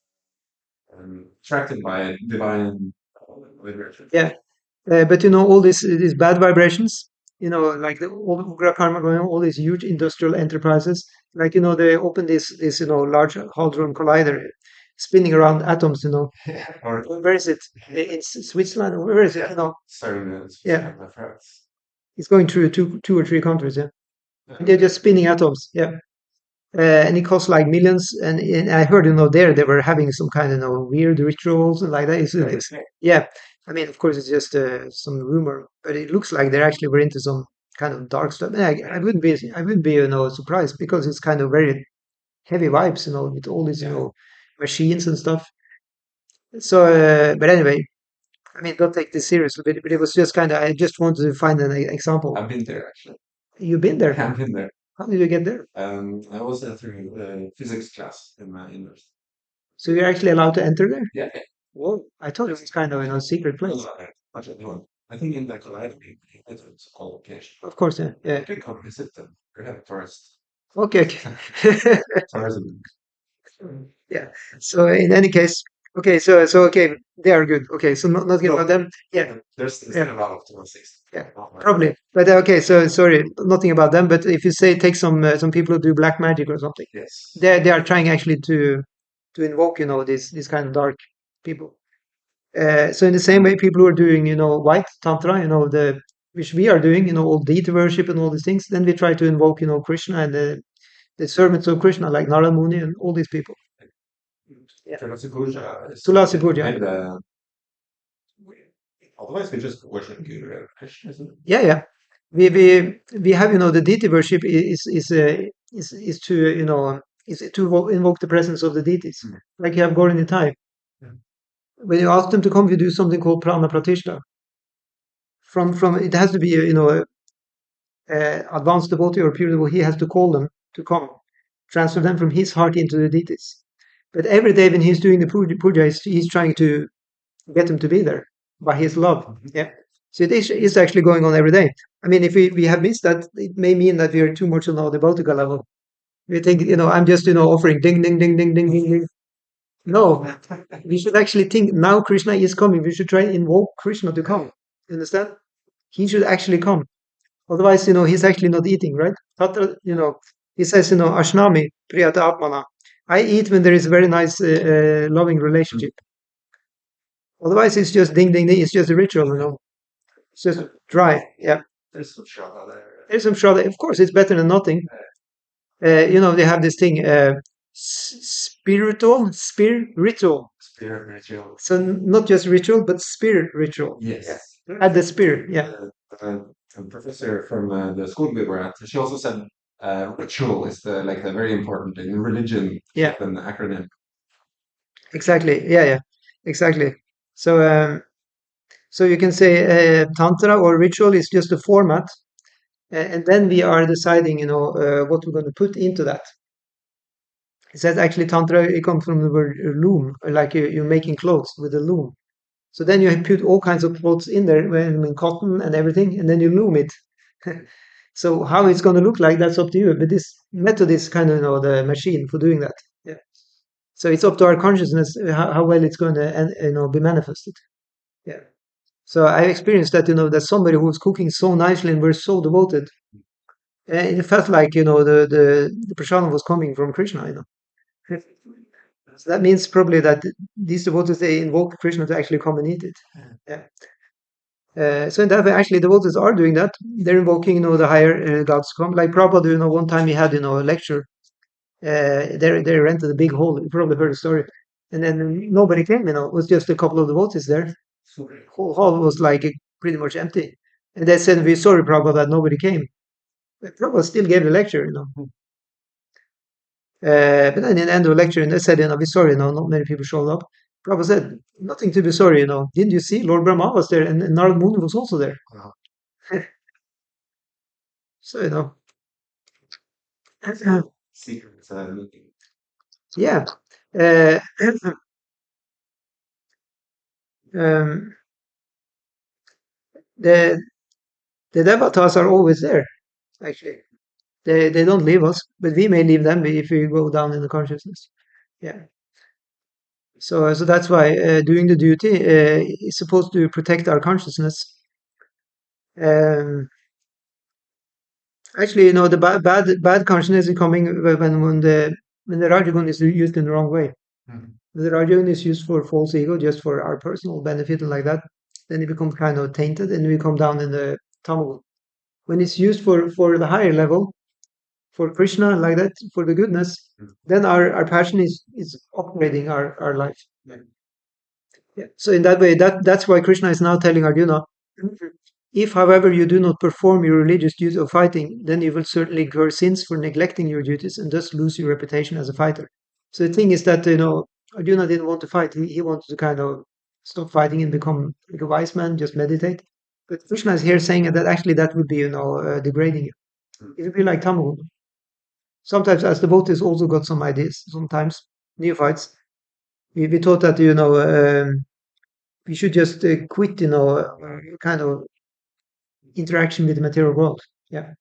attracted by divine literature. Yeah, but all these bad vibrations, like all the Ugra karma going on, all these huge industrial enterprises, like they open this large hadron collider, spinning around atoms, Or Where is it? In Switzerland, or where is it? Yeah. It's going through two or three countries, yeah. And they're just spinning atoms, yeah. And it costs like millions. And I heard, there they were having some kind of weird rituals and like that. Yeah. I mean, of course, it's just some rumor, but it looks like they actually were into some kind of dark stuff. And I wouldn't be, surprised because it's kind of very heavy vibes, with all these, machines and stuff. So, but anyway, I mean, don't take this seriously, but it was just kind of, I just wanted to find an example. I've been there actually. You've been there? I've been there. How did you get there? I was through physics class in my university. So you're actually allowed to enter there? Yeah. Whoa, I thought it was kind of a secret place. I think in the Collider, it's a location. Of course, yeah. You can come visit them. You have tourists. Okay. Tourism. Yeah. So in any case, okay. So okay, they are good. Okay. So not about them. Yeah. There's a lot of tourists. Yeah. Probably. But okay. So sorry, nothing about them. But if you say take some people who do black magic or something, yes, they are trying actually to invoke these kind of dark people. So in the same way, people who are doing white tantra, which we are doing, all deity worship and all these things, then we try to invoke Krishna and the servants of Krishna like Narada Muni and all these people. Yeah. Tulasi Puja. Tulasi Puja. And otherwise, we just worship Guru Krishna, isn't it? Yeah. we have, the deity worship is to, is to invoke the presence of the deities. Like you have Gorin Itai. Yeah. When you ask them to come, you do something called prana pratishta. From it has to be advanced devotee or pure devotee. He has to call them to come, transfer them from his heart into the deities. But every day when he's doing the puja, he's trying to get them to be there by his love. Yeah. So it is actually going on every day. I mean, if we have missed that, it may mean that we are too much on the Bautika level. We think, I'm just, offering ding, ding, ding, ding, ding, ding, ding. No, we should actually think now Krishna is coming. We should try and invoke Krishna to come. You understand? He should actually come. Otherwise, he's actually not eating, right? Tatra, he says, Ashnami, Priyata Atmana. I eat when there is a very nice, loving relationship. Otherwise, it's just ding, ding, ding. It's just a ritual, It's just dry. Yeah. There's some Shraddha there. There's some Shraddha. Of course, it's better than nothing. They have this thing, spiritual. Spirit ritual. So not just ritual, but spirit ritual. Yes. Add the spirit. Yeah. A professor from the school we were at, she also said ritual is the very important in religion. Yeah. An acronym. Exactly. Yeah. Exactly. So you can say tantra or ritual is just a format, and then we are deciding, what we're going to put into that. It says actually tantra, it comes from the word loom, like you're making clothes with a loom. So then you put all kinds of clothes in there, cotton and everything, and then you loom it. So how it's going to look like, that's up to you. But this method is kind of, the machine for doing that. Yeah. So it's up to our consciousness how well it's going to, be manifested. Yeah. So I experienced that, that somebody who was cooking so nicely and were so devoted, it felt like, the prasadam was coming from Krishna. So that means probably that these devotees, they invoke Krishna to actually come and eat it. Yeah. So in that way, actually, devotees are doing that. They're invoking, the higher gods to come. Like Prabhupada, one time he had, a lecture. They rented a big hall. You probably heard the story. And then nobody came, it was just a couple of devotees there. So the whole hall was like pretty much empty. And they said, "We're sorry, Prabhupada, that nobody came." But Prabhupada still gave the lecture. But then in the end of the lecture, and they said, "We're sorry, not many people showed up." Prabhupada said, "Nothing to be sorry, Didn't you see? Lord Brahma was there, and Narad Muni was also there." Wow. So, Secret meeting. yeah. Uh, um, the the devatas are always there, actually. They don't leave us, but we may leave them if we go down in the consciousness. Yeah. So that's why doing the duty is supposed to protect our consciousness. Um, Actually, the bad consciousness is coming when the Rajagun is used in the wrong way. Mhm. The Rajagun is used for false ego, just for our personal benefit and like that. Then it becomes kind of tainted, and we come down in the Tamagun. When it's used for the higher level, for Krishna, like that, for the goodness, then our passion is upgrading our life. Yeah. So in that way, that's why Krishna is now telling Arjuna, if, however, you do not perform your religious duty of fighting, then you will certainly incur sins for neglecting your duties and thus lose your reputation as a fighter. So the thing is that, Arjuna didn't want to fight. He wanted to kind of stop fighting and become like a wise man, just meditate. But Krishna is here saying that actually that would be, degrading you. It would be like Tamagun. Sometimes, as devotees, also got some ideas. Sometimes neophytes, we thought that, we should just quit, kind of interaction with the material world. Yeah,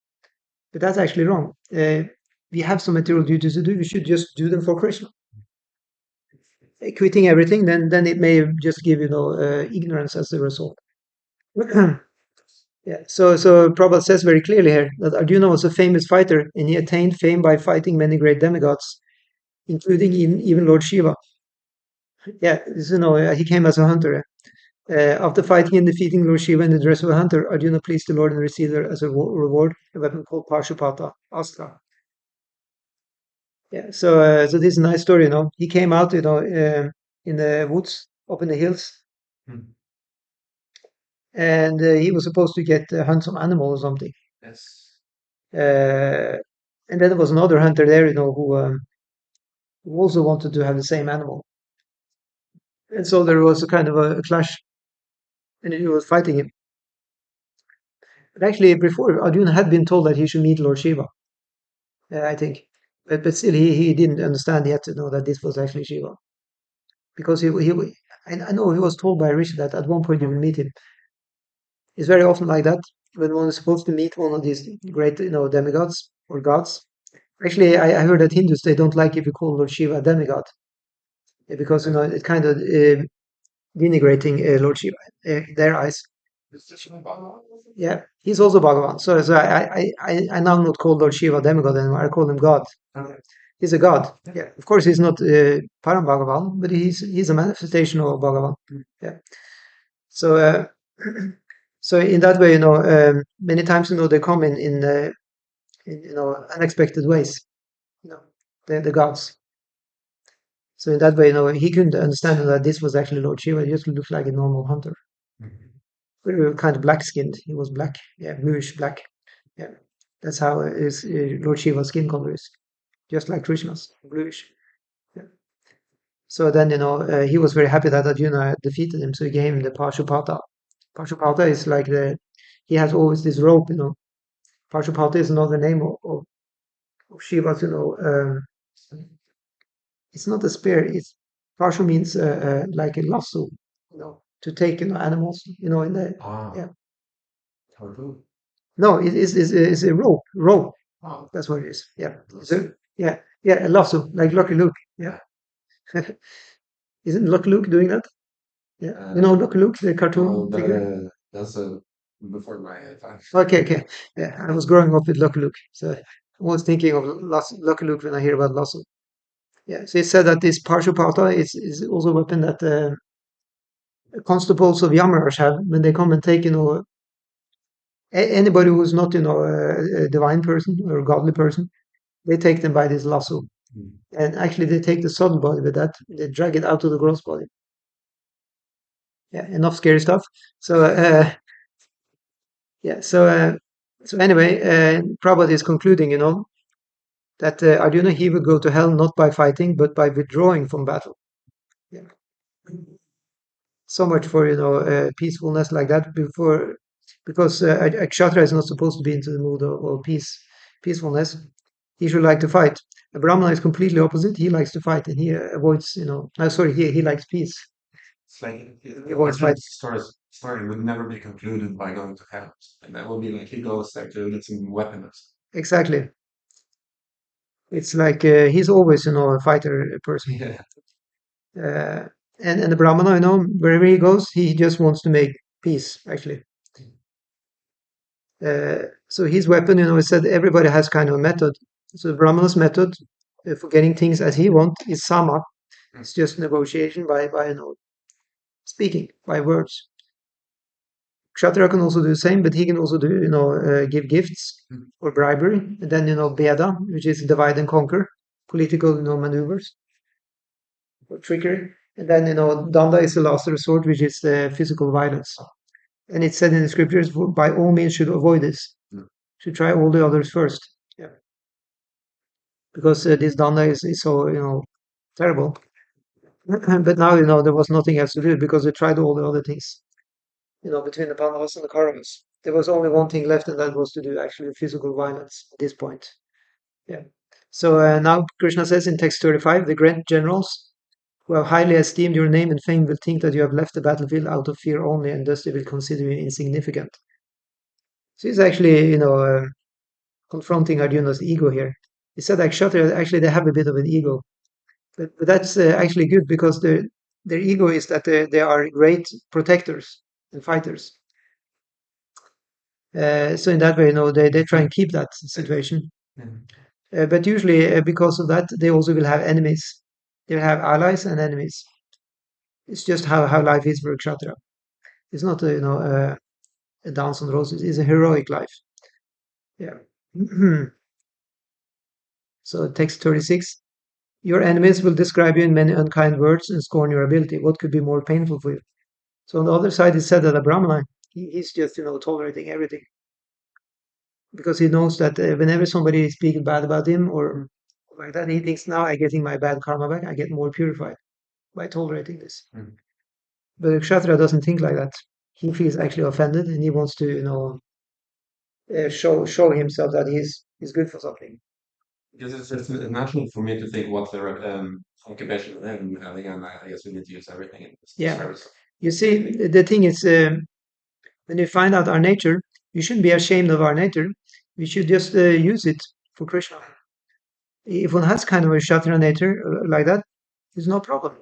but that's actually wrong. We have some material duties to do. We should just do them for Krishna. Quitting everything, then it may just give ignorance as a result. Yeah. So Prabhupada says very clearly here that Arjuna was a famous fighter, and he attained fame by fighting many great demigods, including even Lord Shiva. Yeah, he came as a hunter. After fighting and defeating Lord Shiva in the dress of a hunter, Arjuna pleased the Lord and received as a reward a weapon called Pashupata, Astra. Yeah, so this is a nice story, He came out, in the woods, up in the hills, Mhm. and he was supposed to get hunt some animal or something. Yes. And then there was another hunter there, who also wanted to have the same animal. And so there was a kind of a clash, and he was fighting him. But actually, before Arjuna had been told that he should meet Lord Shiva, I think. But still, he didn't understand yet to know that this was actually Shiva. Because I know he was told by Rishi that at one point you will meet him. It's very often like that when one is supposed to meet one of these great, demigods or gods. Actually, I heard that Hindus, they don't like if you call Lord Shiva a demigod, because it kind of denigrating Lord Shiva in their eyes. Yeah, he's also Bhagavan. So I now not call Lord Shiva demigod anymore. I call him God. Okay. He's a god. Yeah, of course he's not Param Bhagavan, but he's a manifestation of Bhagavan. Yeah. So so in that way, many times they come in unexpected ways. The gods. So in that way, he couldn't understand that this was actually Lord Shiva. He just looked like a normal hunter. Kind of black skinned. He was black. Yeah, bluish black. Yeah, that's how his Lord Shiva's skin color is, just like Krishna's, bluish. Yeah. So then he was very happy that Arjuna defeated him. So he gave him the Pashupata. Pashupata is like he has always this rope. Pashupata is another name of Shiva's. It's not a spear. It's Pashu means like a lasso. To take animals. In the yeah. Harpoon. No, it's a rope. Rope. Oh. That's what it is. Yeah. So, yeah, a lasso, like Lucky Luke. Yeah. Isn't Lucky Luke doing that? Yeah. Lucky Luke, the cartoon figure? That's before my time. Okay. Yeah, I was growing up with Lucky Luke, so I was thinking of Lucky Luke when I hear about lasso. Yeah, so it said that this Parshupata is also a weapon that constables of Yamaraj have when they come and take, anybody who's not, a divine person or a godly person. They take them by this lasso. And actually, they take the subtle body with that. They drag it out of the gross body. Yeah, enough scary stuff. So, yeah. So anyway, Prabhupada is concluding, that Arjuna, he will go to hell not by fighting, but by withdrawing from battle. Yeah. So much for peacefulness like that. Because a kshatriya is not supposed to be into the mood of peacefulness. He should like to fight. A brahmana is completely opposite. He likes to fight, and he avoids. He likes peace. It's like He avoids fight. Story would never be concluded by going to hell, and that will be like he goes there to get some weapons. Exactly. It's like he's always, a fighter person. Yeah. And the brahmana, wherever he goes, he just wants to make peace. Actually. So his weapon, it said everybody has kind of a method. So the Brahmana's method for getting things as he wants is sama. It's just negotiation by speaking, by words. Kshatriya can also do the same, but he can also do, give gifts or bribery. And then, Beda, which is divide and conquer, political, maneuvers or trickery. And then, Danda is the last resort, which is physical violence. And it's said in the scriptures, by all means should avoid this. Should try all the others first. Yeah. Because this Danda is so, terrible. But now, there was nothing else to do because they tried all the other things. Between the Pandavas and the Kauravas. There was only one thing left, and that was to do actually physical violence at this point. Yeah. So now Krishna says in text 35, the great generals who have highly esteemed your name and fame will think that you have left the battlefield out of fear only, and thus they will consider you insignificant. So he's actually, confronting Arjuna's ego here. He said that Kshatriya, actually, they have a bit of an ego. But that's actually good because their ego is that they are great protectors and fighters. So in that way, they try and keep that situation. But usually, because of that, they also will have enemies. They will have allies and enemies. It's just how life is for a kshatriya. It's not a dance on roses. It's a heroic life. Yeah. So text 36. Your enemies will describe you in many unkind words and scorn your ability. What could be more painful for you? So on the other side, it said that a brahmana, He's just, tolerating everything because he knows that whenever somebody is speaking bad about him or like that, he thinks now I'm getting my bad karma back. I get more purified by tolerating this. But a kshatriya doesn't think like that. He feels actually offended and he wants to, show himself that he's good for something. Because it's just natural for me to think what the occupation and again, I guess we need to use everything in this Yeah. service. You see, the thing is, when you find out our nature, you shouldn't be ashamed of our nature. We should just use it for Krishna. If one has kind of a kshatriya nature like that, there's no problem.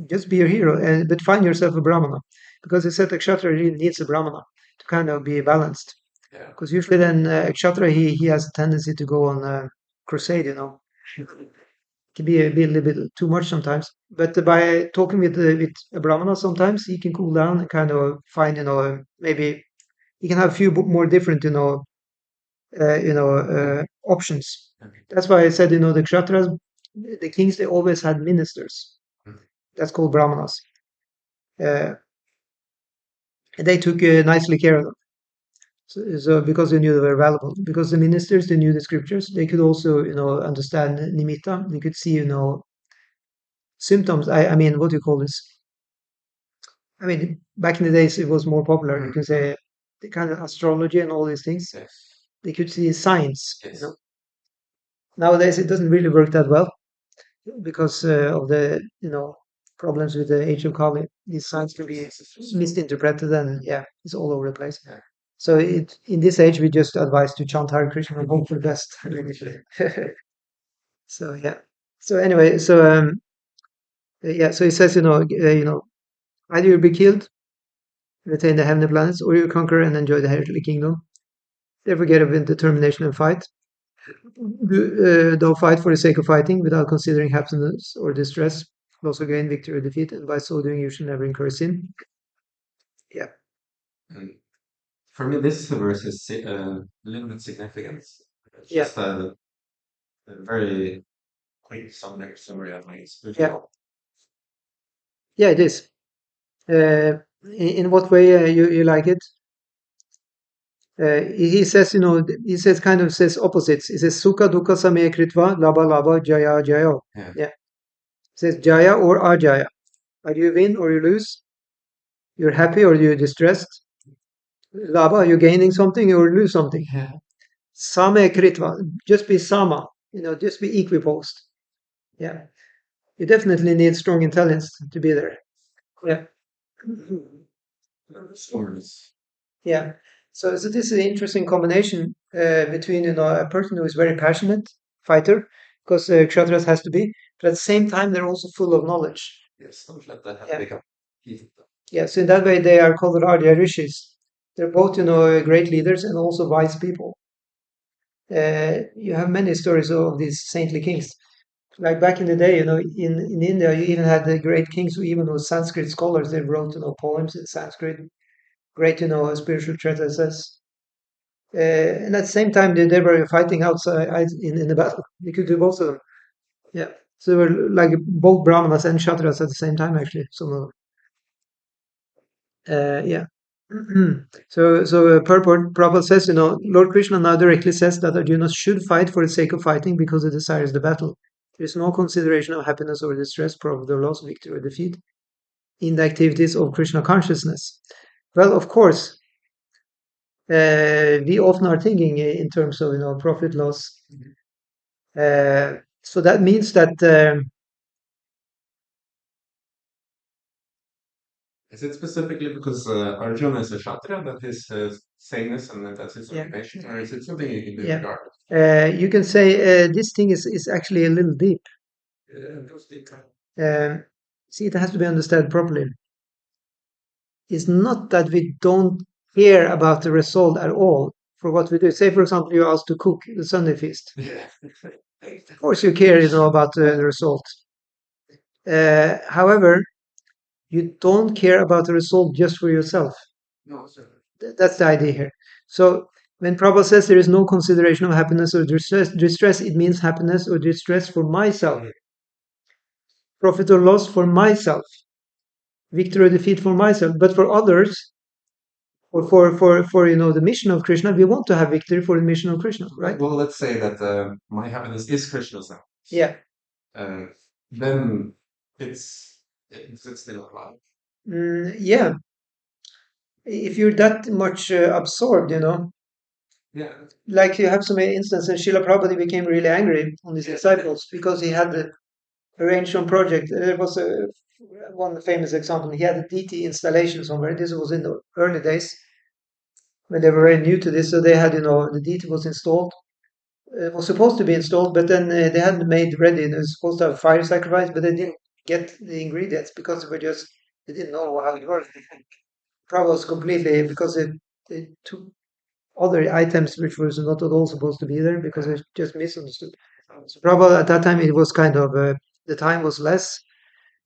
Just be a hero, but find yourself a brahmana, because it said a kshatriya really needs a brahmana to kind of be balanced. Yeah. Because usually then a kshatriya he has a tendency to go on crusade, It can be a little bit too much sometimes. But by talking with a brahmana, sometimes he can cool down and kind of find, maybe he can have a few more different, options. That's why I said, the kshatriyas, the kings, they always had ministers. That's called brahmanas. Uh, and they took nicely care of them. So because they knew they were valuable, because the ministers, they knew the scriptures, they could also, understand nimitta. They could see, symptoms. I mean, what do you call this? I mean, back in the days, it was more popular. You can say the kind of astrology and all these things. Yes. They could see signs. Yes. Nowadays, it doesn't really work that well because of the problems with the age of Kali. These signs can be misinterpreted, and yeah, it's all over the place. Yeah. So in this age, we just advise to chant Hare Krishna and hope for the best. So yeah. So anyway, yeah. So it says, either you'll be killed, retain the heavenly planets, or you conquer and enjoy the heavenly kingdom. Therefore, get up with determination and fight. Don't fight for the sake of fighting without considering happiness or distress. Will also gain victory or defeat, and by so doing, you should never incur sin. Yeah. And for me, this verse is a little bit significant. It's Yeah. just a very quick summary of my Yeah. Yeah, it is. In what way you like it? He says, he says kind of says opposites. He says sukha dukkha samaya kritva labha labha jaya jaya. Yeah. It says jaya or ajaya. Either you win or you lose. You're happy or you're distressed. Labha, you're gaining something or lose something. Yeah. Samaya kritva, just be sama. Just be equiposed. Yeah. You definitely need strong intelligence to be there. Yeah. Swords. Yeah. So this is an interesting combination between a person who is very passionate fighter, because kshatriyas has to be, but at the same time they're also full of knowledge. Yes, don't let that Yeah. become heated. Yeah. So in that way they are called Rajya rishis. They're both great leaders and also wise people. You have many stories of these saintly kings. Like back in the day, in India, you even had the great kings who even were Sanskrit scholars. They wrote, poems in Sanskrit, great, spiritual treatises. And at the same time, they were fighting outside in the battle. They could do both of them. Yeah. So they were like both Brahmanas and Kshatriyas at the same time, actually. Some of them. Yeah. So purport Prabhupada says, Lord Krishna now directly says that Arjuna should fight for the sake of fighting because he desires the battle. There is no consideration of happiness or distress, profit or loss, victory or defeat in the activities of Krishna consciousness. Well, of course, we often are thinking in terms of profit loss. So that means that Is it specifically because Arjuna is a Kshatriya that he's saying this and that that's his Yeah. occupation, or is it something you can do Yeah. regardless? You can say this thing is actually a little deep. It goes deeper. See, it has to be understood properly. It's not that we don't care about the result at all for what we do. Say, for example, you're asked to cook the Sunday feast. Yeah. Of course, you care, about the result. However, you don't care about the result just for yourself. No, sir. That's the idea here. So when Prabhupada says there is no consideration of happiness or distress, it means happiness or distress for myself, profit or loss for myself, victory or defeat for myself. But for others, or for the mission of Krishna. We want to have victory for the mission of Krishna, right? Well, let's say that my happiness is Krishna's now. Yeah. Uh, then it's still alive. Yeah. If you're that much absorbed, Yeah. like you have so many instances, Srila Prabhupada became really angry on his disciples because he had arranged some project. There was one famous example. He had a DT installation somewhere. This was in the early days when they were very new to this. So they had, the DT was installed. It was supposed to be installed, but then they hadn't made ready. It was supposed to have fire sacrifice, but they didn't get the ingredients because they didn't know how it worked. Prabhupada was completely, because they took other items which was not at all supposed to be there because they just misunderstood. So Prabhupada at that time, it was kind of, the time was less.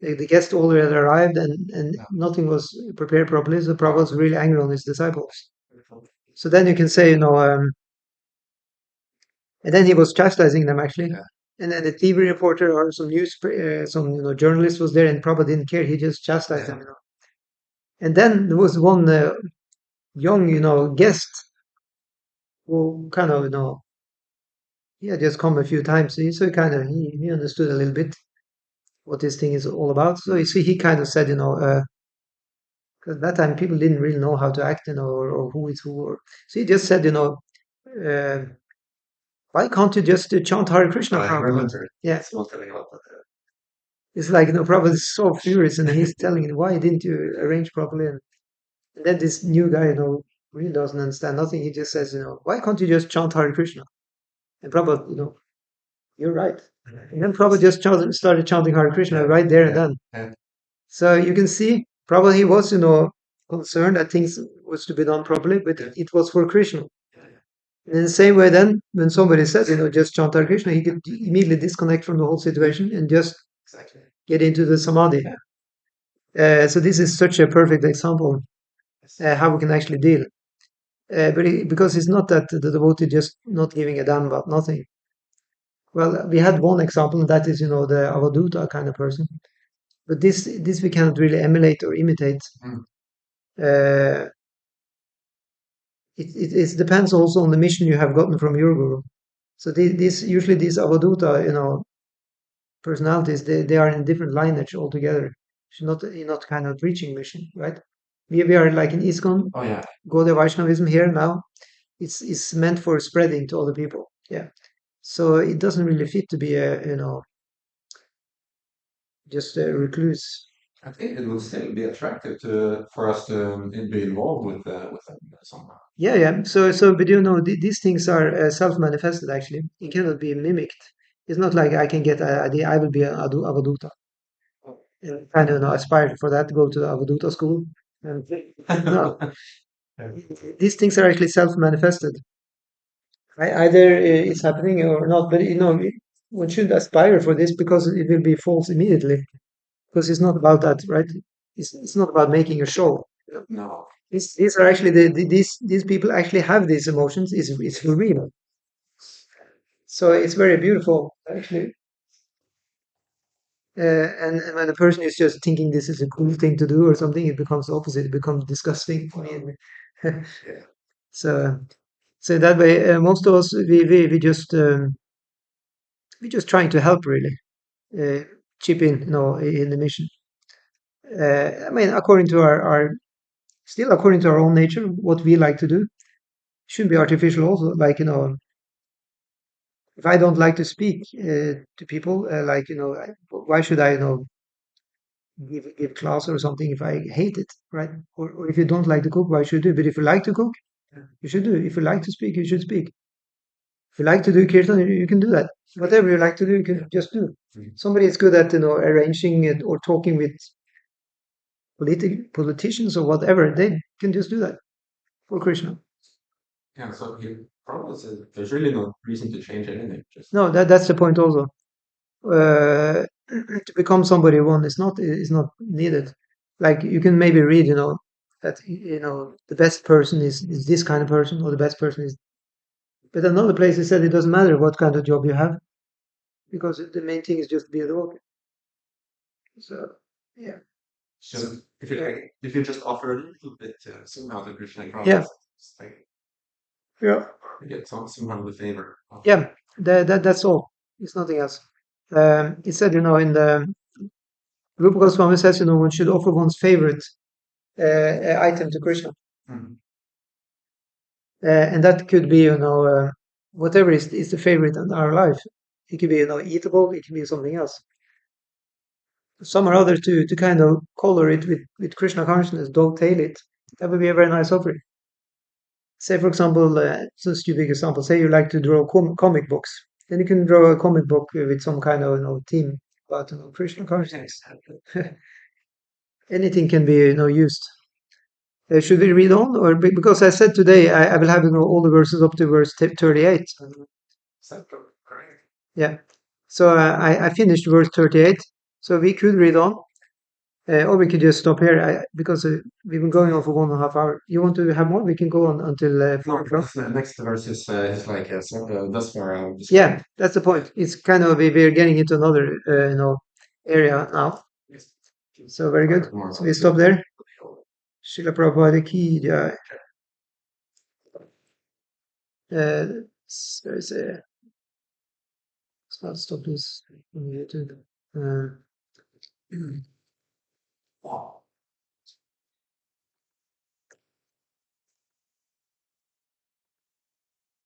The guests already had arrived and nothing was prepared properly. So Prabhupada was really angry on his disciples. So then you can say, and then he was chastising them actually. Yeah. And then the TV reporter or some journalist was there, and Prabhupada didn't care. He just chastised them. And then there was one young, guest who kind of, he had just come a few times. So he understood a little bit what this thing is all about. So he kind of said, 'cause at that time people didn't really know how to act, or who is who. So he just said, uh, why can't you just chant Hare Krishna, I Prabhupada? remember. Yeah. It's not telling about It's like, Prabhupada is so furious, and he's telling him, why didn't you arrange properly? And then this new guy, really doesn't understand nothing. He just says, why can't you just chant Hare Krishna? And Prabhupada, you're right. And then Prabhupada just started chanting Hare Krishna right there and then. Yeah. So you can see, Prabhupada, he was, concerned that things was to be done properly, but it was for Krishna. In the same way, then, when somebody says, just chant Hare Krishna, he could immediately disconnect from the whole situation and just get into the samadhi. So this is such a perfect example how we can actually deal. Because it's not that the devotee just not giving a damn about nothing. Well, we had one example, and that is, the avaduta kind of person. But this we cannot really emulate or imitate. Uh, it depends also on the mission you have gotten from your guru. So usually these avaduta, personalities, they are in different lineage altogether. It's not kind of preaching mission, right? We are like in Iskcon. Oh yeah. Gaudiya Vaishnavism here now. It's meant for spreading to other people. Yeah. So it doesn't really fit to be just a recluse. I think it will still be attractive for us to be involved with them somehow. Yeah. But these things are self-manifested actually. It cannot be mimicked. It's not like I can get an idea. I will be an avaduta. And kind of aspire for that, go to the avaduta school. And no, these things are actually self-manifested. Either it's happening or not, but one should aspire for this because it will be false immediately. Because it's not about that, right? It's not about making a show. No. These are actually these people actually have these emotions. It's for real. So it's very beautiful actually. And when a person is just thinking this is a cool thing to do or something, it becomes opposite. It becomes disgusting for me. Yeah. So that way, most of us we just trying to help really, chip in, in the mission. I mean, according to according to our own nature, what we like to do shouldn't be artificial. Also, like if I don't like to speak to people, why should I, give class or something if I hate it, right? Or if you don't like to cook, why should you do? But if you like to cook, you should do. If you like to speak, you should speak. If you like to do kirtan, you can do that. Whatever you like to do, you can just do. Somebody is good at arranging it or talking with politicians or whatever. They can just do that for Krishna. Yeah, so the problem is that there's really no reason to change anything. Just No, that's the point also. To become somebody one is not needed. Like you can maybe read, that the best person is this kind of person, or the best person is. But another place it said it doesn't matter what kind of job you have, because the main thing is just be a devotee. So yeah. Just if you just offer a little bit somehow to Krishna Yeah, consciousness, it's like yeah, you get somehow the favor. yeah. That's all. It's nothing else. It said, in the Rupa Goswami says, one should offer one's favorite item to Krishna. Mm. And that could be, whatever is the favorite in our life. It could be, eatable, it could be something else. Some or other to kind of color it with Krishna consciousness, dovetail it. That would be a very nice offering. Say, for example, it's a stupid example. Say you like to draw comic books. Then you can draw a comic book with some kind of, theme about, Krishna consciousness. Anything can be, used. Should we read on, or because I said today I will have, all the verses up to verse 38. Is that correct? Yeah. So I finished verse 38. So we could read on, or we could just stop here because we've been going on for 1.5 hours. You want to have more? We can go on until No, 4 o'clock. because the next verse is like thus far I'll Yeah, that's the point. It's kind of we're getting into another area now. So very good. So we stop there. Srila Prabhupada ki jai. There's a. Let's not stop this on YouTube.